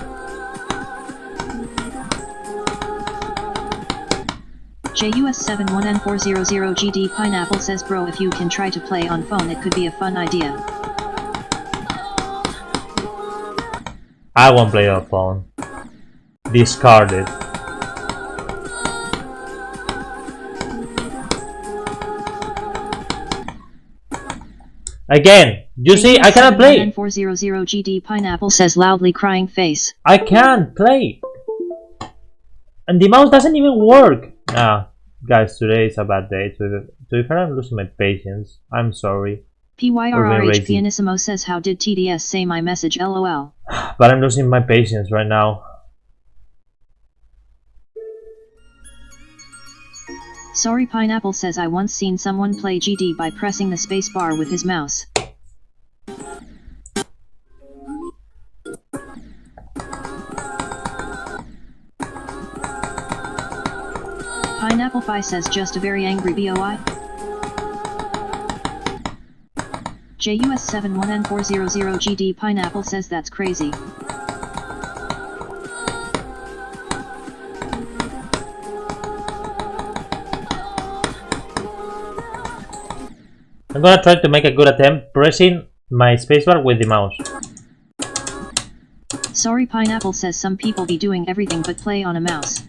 JUS71N400GD Pineapple says bro if you can try to play on phone it could be a fun idea. I won't play on phone. Discarded. Again, you see, I cannot play. JUS71N400GD Pineapple says loudly crying face. I can't play. And the mouse doesn't even work. Ah, guys, today is a bad day. To be fair, I'm losing my patience. I'm sorry. PYRRH Pianissimo says how did TDS say my message lol. But I'm losing my patience right now. Sorry Pineapple says I once seen someone play GD by pressing the spacebar with his mouse. Pineapple Pie says just a very angry BOI. JUS71N400GD Pineapple says that's crazy. I'm gonna try to make a good attempt pressing my spacebar with the mouse. Sorry Pineapple says some people be doing everything but play on a mouse.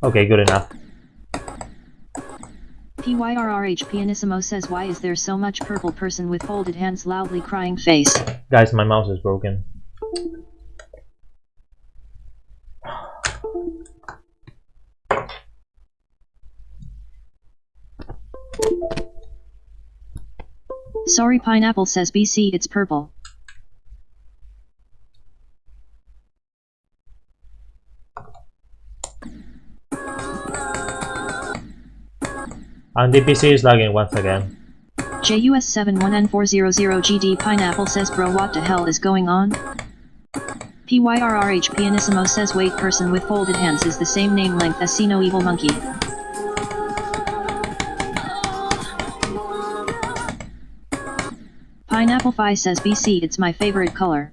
Okay, good enough. PYRRH Pianissimo says why is there so much purple person with folded hands loudly crying face. Guys, my mouse is broken. Sorry Pineapple says BC it's purple. And the PC is lagging once again. JUS71N400GD Pineapple says bro what the hell is going on? PYRRH Pianissimo says wait person with folded hands is the same name length as See No Evil Monkey. Pineapple Pie says BC it's my favorite color.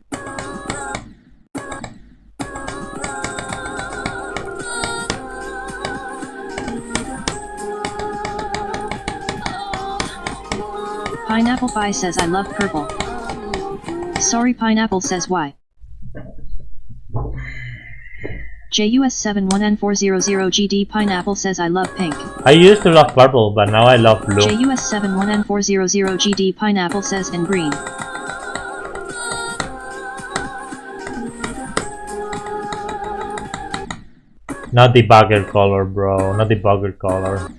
Pineapple Pie says I love purple. Sorry Pineapple says why. JUS71N400GD Pineapple says I love pink. I used to love purple, but now I love blue. JUS71N400GD Pineapple says in green. Not the bugger color, bro. Not the bugger color.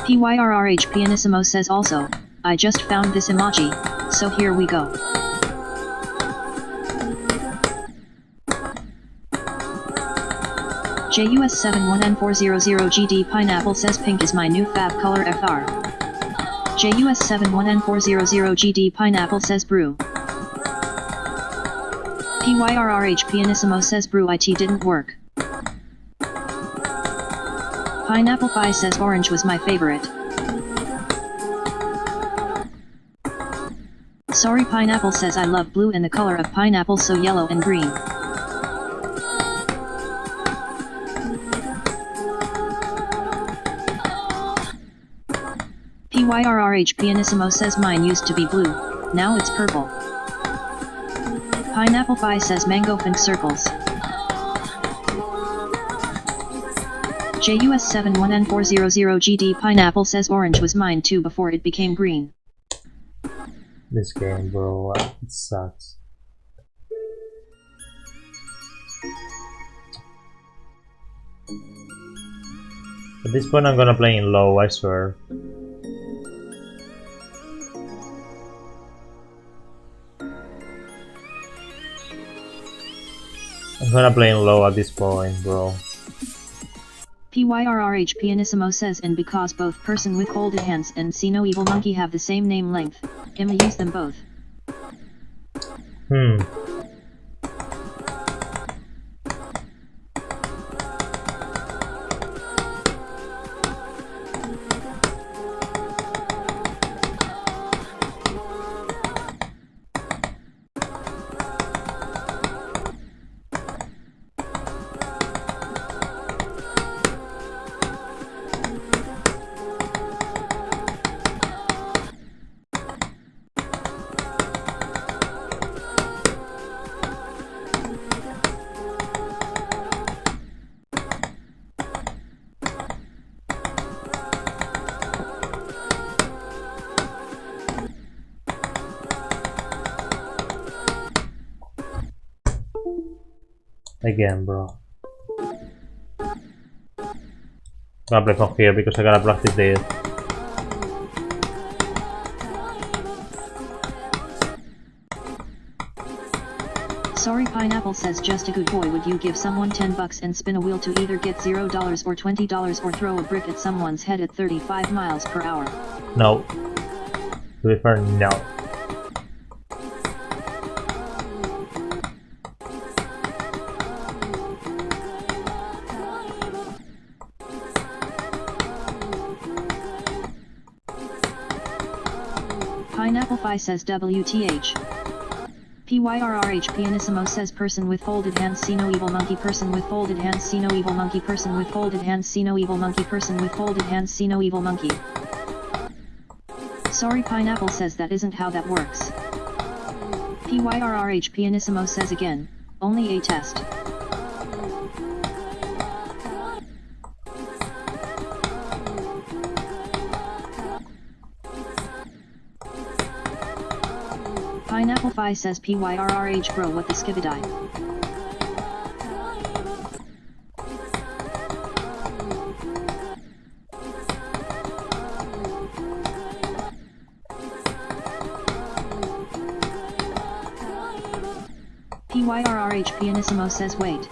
PYRRH Pianissimo says also, I just found this emoji, so here we go. JUS71N400GD Pineapple says pink is my new fab color FR. JUS71N400GD Pineapple says brew. PYRRH Pianissimo says brew it didn't work. Pineapple Pie says orange was my favorite. Sorry Pineapple says I love blue and the color of pineapple so yellow and green. PYRRH Pianissimo says mine used to be blue, now it's purple. Pineapple Pie says mango pink circles. JUS71N400GD Pineapple says orange was mine too before it became green. This game, bro, it sucks. At this point I'm gonna play in low, I swear. I'm gonna play in low at this point, bro. PYRRH Pianissimo says and because both person with folded hands and see no evil monkey have the same name length, I'ma use them both. Again, bro. Gonna play from here because I gotta practice this. Sorry Pineapple says just a good boy, would you give someone 10 bucks and spin a wheel to either get $0 or $20 or throw a brick at someone's head at 35 miles per hour? No. To be fair, no. Pineapple Pie says WTH. PYRRH Pianissimo says person with folded hands see no evil monkey, person with folded hands see no evil monkey, person with folded hands see no evil monkey, person with folded hands see no evil monkey. Sorry Pineapple says that isn't how that works. PYRRH Pianissimo says again, only a test. Pineapple Pie says PYRRH bro what the skibidi. PYRRH Pianissimo says wait.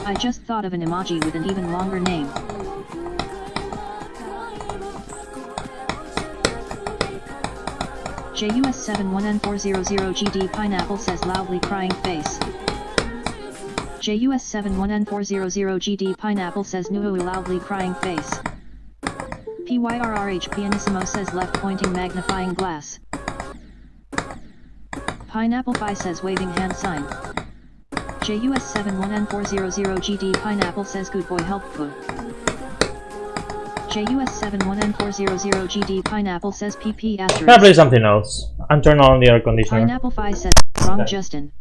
I just thought of an emoji with an even longer name. JUS71N400GD Pineapple says loudly crying face. JUS71N400GD Pineapple says nuhu loudly crying face. PYRRH Pianissimo says left pointing magnifying glass. Pineapple Pie says waving hand sign. JUS71N400GD Pineapple says good boy help poo. JUS71N400GD Pineapple says PP asterisk. Can I play something else? And turn on the air conditioner. Pineapple Pie says wrong Justin.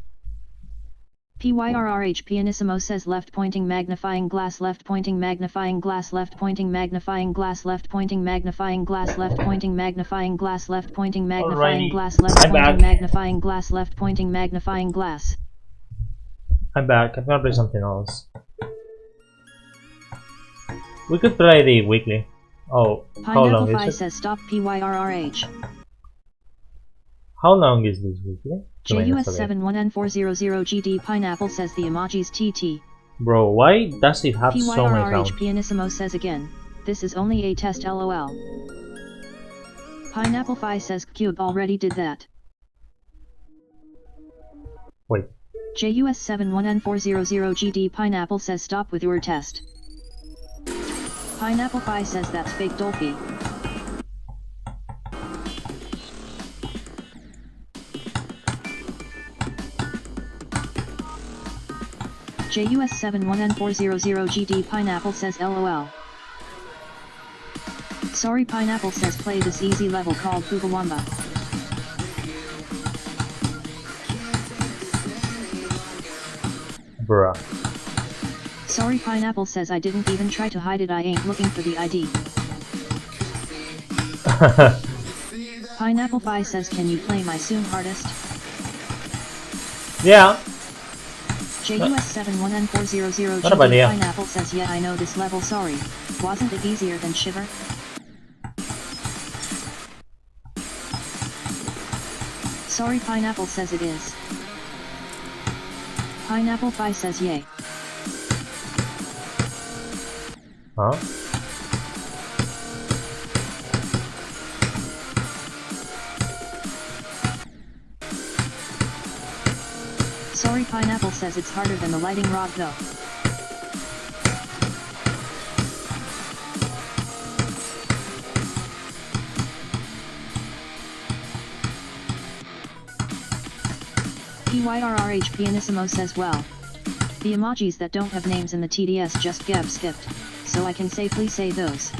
PYRRH Pianissimo says left pointing magnifying glass left pointing magnifying glass left pointing magnifying glass left pointing magnifying glass left pointing magnifying glass left pointing magnifying glass left pointing magnifying glass left pointing magnifying glass. I'm back. I'm gonna play something else. We could play the weekly. Oh, how long is it? Says stop PYRRH. How long is this weekly? JUS71N400GD Pineapple says the emojis TT. Bro, why does it have so many sounds? Pianissimo says again, this is only a test LOL. Pineapple Phi says Cube already did that. Wait. JUS71N400GD Pineapple says stop with your test. Pineapple Phi says that's fake Dolphy. JUS71N400GD Pineapple says LOL. Sorry Pineapple says play this easy level called Bugawamba. Bruh. Sorry Pineapple says I didn't even try to hide it, I ain't looking for the ID. Pineapple Pie says can you play my soon hardest? Yeah. JUS71N400GD Pineapple says yeah I know this level, sorry. Wasn't it easier than Shiver? Sorry Pineapple says it is. Pineapple Pie says yay. Huh? Sorry Pineapple says it's harder than the lighting rod though. PYRRH Pianissimo says well. The emojis that don't have names in the TDS just get skipped, so I can safely say those.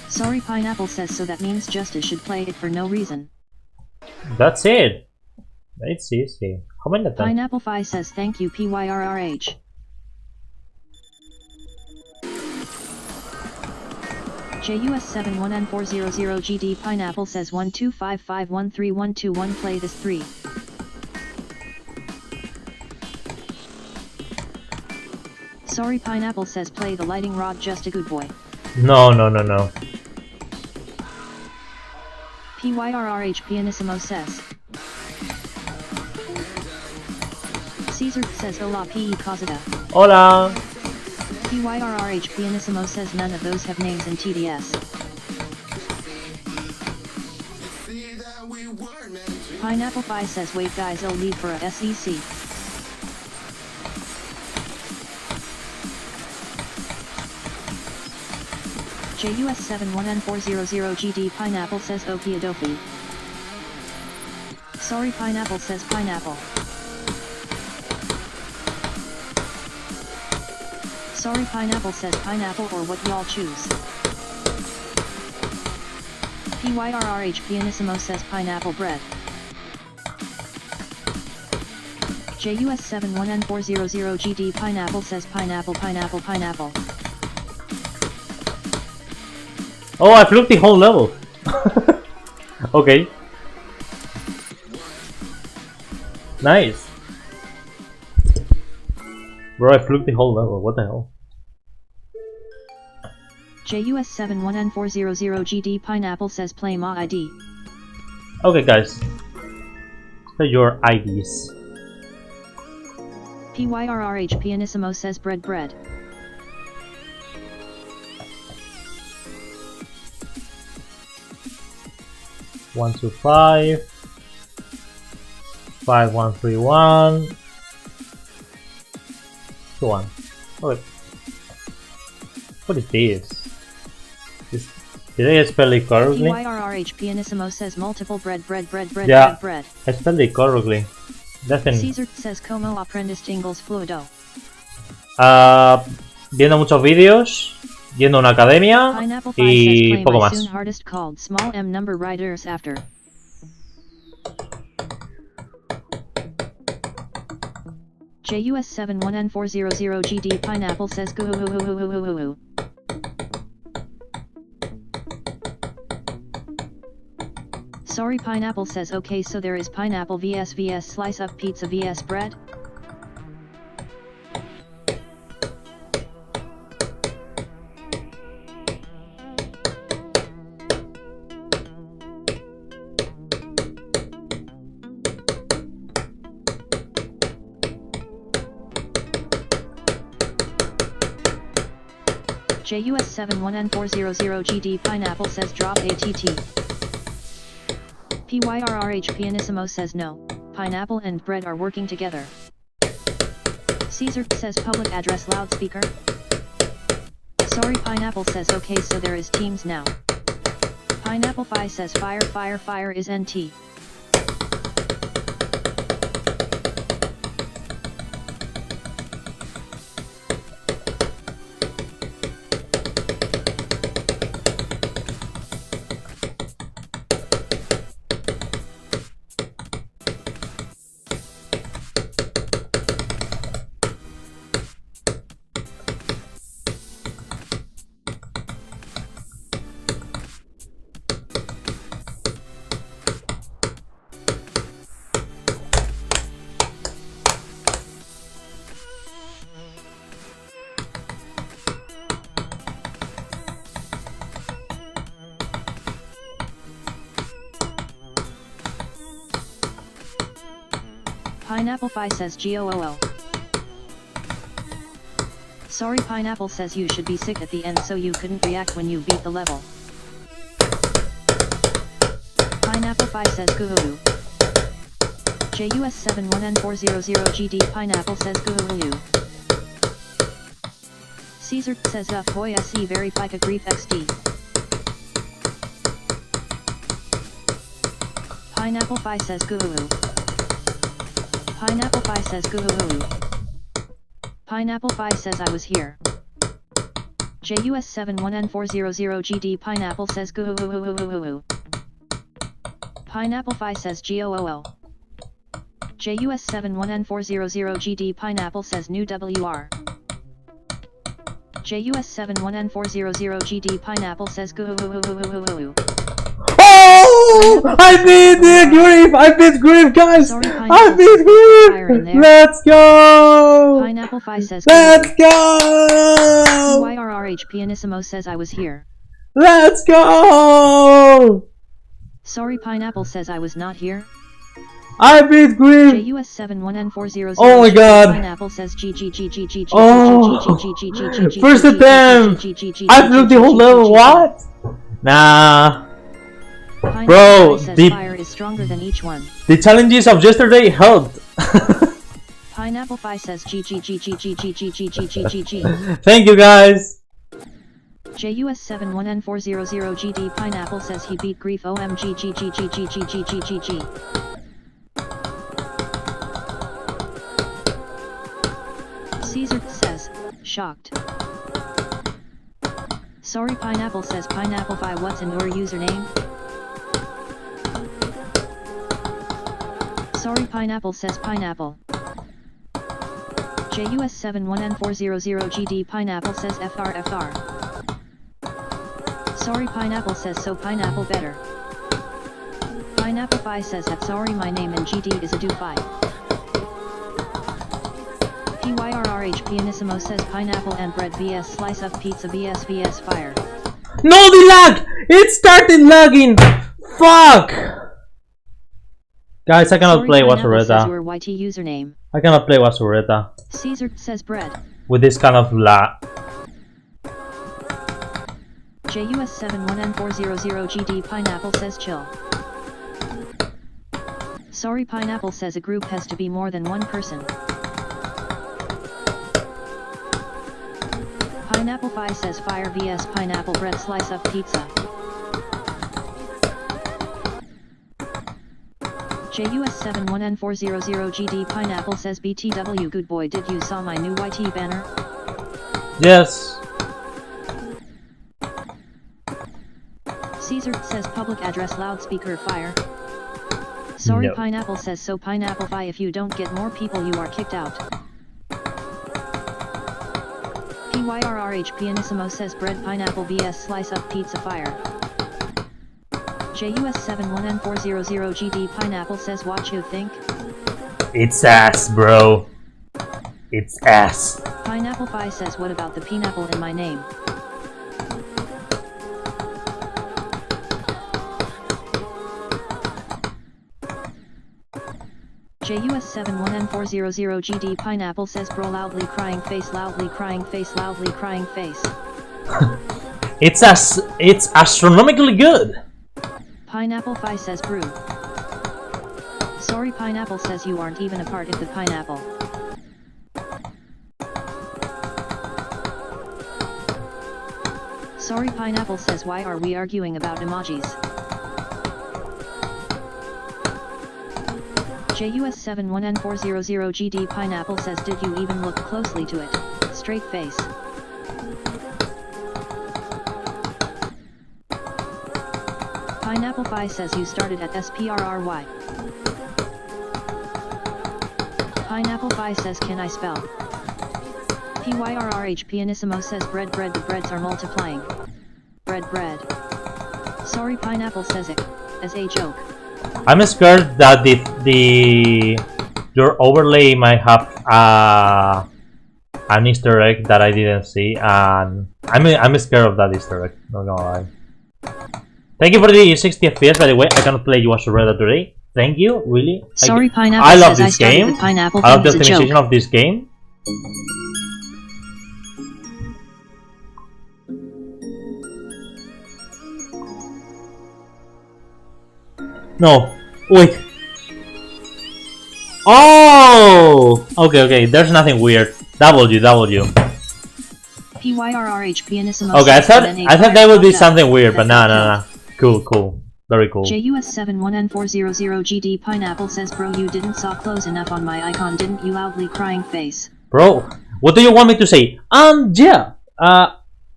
Sorry Pineapple says so that means Justice should play it for no reason. That's it. It's easy. How many times? Pineapple Phi says thank you PYRRH. JUS71N400GD Pineapple says 125513121 play this 3. Sorry Pineapple says play the lighting rod, just a good boy. No. PYRRH Pianissimo says. Caesar says hola P. Cosita. Hola. PYRRH Pianissimo says none of those have names in TDS. Pineapple Pie says wait guys, I'll leave for a SEC. JUS71N400GD Pineapple says Okiadofi. Sorry Pineapple says pineapple. Sorry Pineapple says pineapple or what y'all choose. PYRRH Pianissimo says pineapple bread. JUS71N400GD Pineapple says pineapple. Oh, I flunked the whole level. Okay. Nice. Bro, I flunked the whole level. What the hell? JUS71N400GD Pineapple says play my ID. Okay, guys. So your IDs. PYRRH Pianissimo says bread. 125 5131 21. Okay. What is this? Did I spell it correctly? PYRRH Pianissimo says multiple bread. Yeah, I spelled it correctly. Definitely. Caesar says como aprendes tingles fluido. Viendo muchos vídeos, yendo a una academia y poco más. JUS71N400GD Pineapple says goo. Sorry Pineapple says okay, so there is pineapple vs slice of pizza vs bread? JUS71N400GD Pineapple says drop ATT. PYRRH Pianissimo says no, pineapple and bread are working together. Caesar says public address loudspeaker. Sorry Pineapple says okay, so there is teams now. Pineapple Phi says fire is NT. Pineapple Phi says GOOO. Sorry Pineapple says you should be sick at the end, so you couldn't react when you beat the level. Pineapple Phi says goo. JUS71N400GD Pineapple says goo. Caesar says boy SE very pika grief XD. Pineapple Phi says goo. Pineapple Phi says goo. Pineapple Phi says I was here. JUS71N400GD Pineapple says goo. Pineapple Phi says GOOO. JUS71N400GD Pineapple says new WR. JUS71N400GD Pineapple says goo. Oh! I beat the grief! I beat grief, guys! Sorry, I beat grief! Let's go! Pineapple Phi says let's go! YRRH Pianissimo says I was here. Let's go! Sorry Pineapple says I was not here. I beat grief! JUS71N400. Oh my god! Pineapple says GGGGGG. Oh! First attempt! I blew the whole level, what? Nah. Bro, the fire is stronger than each one. The challenges of yesterday helped. Pineapple Phi says GGGGGGGGGGGG. Thank you guys. JUS71N400GD Pineapple says he beat grief OMG GGGGGGGGG. Caesar says, shocked. Sorry Pineapple says Pineapple Phi what's in your username? Sorry Pineapple says pineapple. JUS71N400GD Pineapple says FR. Sorry Pineapple says so pineapple better. Pineapple Phi says that sorry my name in GD is a do Phi. PYRRH Pianissimo says pineapple and bread vs slice of pizza vs fire. No, the lag! It started lagging! Fuck! Guys, I cannot play Wasureta. Your YT username. I cannot play Wasureta. Caesar says bread. With this kind of lag. JUS71N400GD Pineapple says chill. Sorry Pineapple says a group has to be more than one person. Pineapple Phi says fire vs pineapple bread slice of pizza. JUS71N400GD Pineapple says BTW good boy, did you saw my new YT banner? Yes. Caesar says public address loudspeaker fire. Sorry, No. Pineapple says so. Pineapple Fi, if you don't get more people, you are kicked out. PYRRH Pianissimo says bread pineapple vs slice up pizza fire. JUS71N400GD Pineapple says what you think? It's ass, bro. It's ass. Pineapple Fi says what about the pineapple in my name? JUS71N400GD Pineapple says bro loudly crying face, loudly crying face, loudly crying face. It's astronomically good. Pineapple Fi says brew. Sorry, Pineapple says you aren't even a part of the pineapple. Sorry, Pineapple says why are we arguing about emojis? JUS71N400GD Pineapple says did you even look closely to it? Straight face. Pineapple Fi says you started at SPRRY. Pineapple Fi says can I spell? PYRRH Pianissimo says bread bread, the breads are multiplying. Bread bread. Sorry, Pineapple says it as a joke. I'm scared that your overlay might have an Easter egg that I didn't see, and I'm scared of that Easter egg. Not gonna lie. Thank you for the 60 FPS. By the way, I cannot play Wasureta today. Thank you, really. Sorry, Pineapple I love says this game. Pineapple I love the thing is a optimization joke. of this game. No, wait. Oh, okay. There's nothing weird. W. PYRRH Pianissimo. Okay, I thought there would be something weird, but That's nah. Cool. Very cool. JUS71N400GD Pineapple says bro you didn't saw close enough on my icon, didn't you? Loudly crying face. Bro, what do you want me to say? Yeah.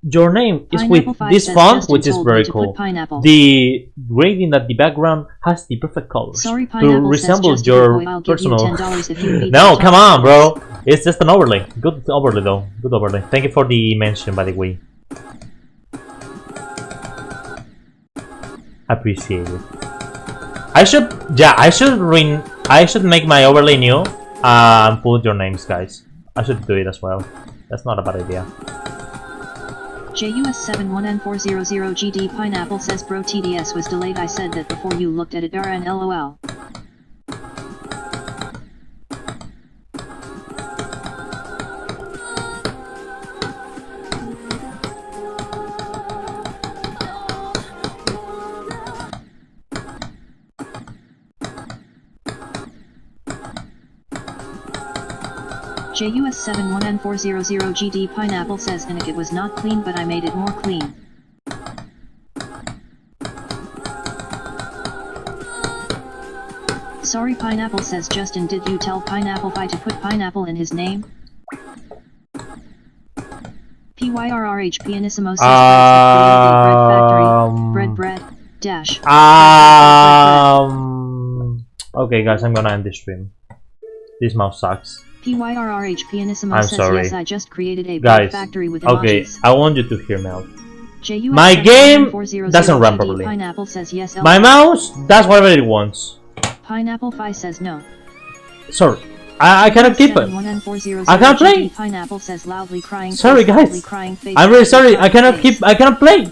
Your name is Pineapple with Five this says font, Justin which is told very me to put cool. pineapple. The grading at the background has the perfect colors Sorry, to Pineapple resemble says, your boy, I'll give you personal. $10 if you beat No, the come top on, bro. It's just an overlay. Good overlay, though. Good overlay. Thank you for the mention, by the way. Appreciate it. I should make my overlay new and put your names, guys. I should do it as well. That's not a bad idea. JUS71N400GD Pineapple says bro TDS was delayed. I said that before you looked at it. RN LOL. JUS71N400GD Pineapple says and it was not clean but I made it more clean. Sorry, Pineapple says Justin, did you tell Pineapple Fi to put pineapple in his name? PYRRH Pianissimo says bread factory. Bread dash. Okay, guys, I'm gonna end this stream. This mouse sucks. PYRRH Pianissimo I'm says sorry. yes, I just created a Guys, bread factory with emojis. okay, I want you to hear me out. JUS My game 71N400GD doesn't run properly. Pineapple says yes. My mouse does whatever it wants. Pineapple Fi says no. Sorry, I cannot keep it. I can't play. Pineapple says loudly crying. Sorry, face, guys. loudly crying face, I'm really sorry. I cannot face. keep. I cannot play.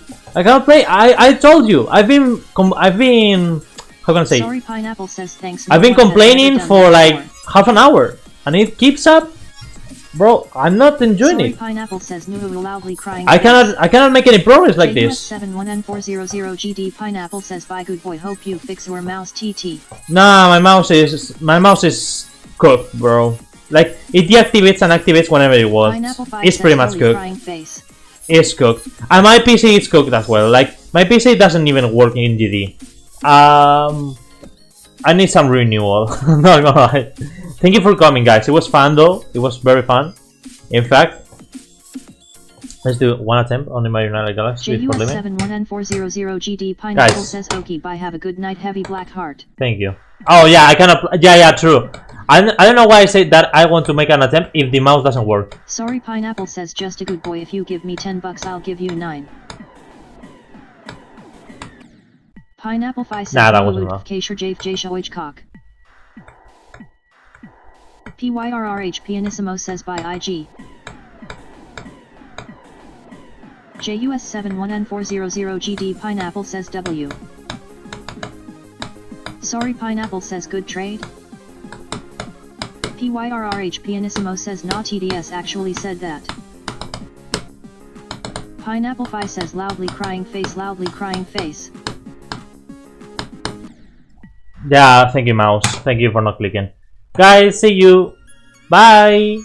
I told you. I've been. How can I say? Sorry, Pineapple says thanks. I've been No one has complaining ever done for that like before. half an hour, and it keeps up. Bro, I'm not enjoying Sorry, it. Pineapple says no, loudly crying. I cannot make any progress like this. JUS71N400GD Pineapple says bye good boy, hope you fix your mouse TT. Nah, my mouse is cooked, bro. Like it deactivates and activates whenever it wants. Pineapple Fi It's says pretty much holy cooked. crying face. It's cooked, and my PC is cooked as well. Like my PC doesn't even work in GD. I need some renewal. Not gonna lie. Thank you for coming, guys. It was fun though. It was very fun. In fact, let's do one attempt on the Marionette Galaxy before leaving. JUS71N400GD Pineapple Guys. says okay bye, have a good night, heavy black heart. Thank you. Oh yeah, I cannot. Yeah, true. I don't know why I say that I want to make an attempt if the mouse doesn't work. Sorry, Pineapple says just a good boy. If you give me 10 bucks, I'll give you 9. Pineapple Fi says Nah, that wasn't enough. cock. PYRRH Pianissimo says by IG. JUS71N400GD Pineapple says W. Sorry, Pineapple says good trade. PYRRH Pianissimo says nah, TDS actually said that. Pineapple Fi says loudly crying face. Yeah, thank you, mouse. Thank you for not clicking. Guys, see you. Bye.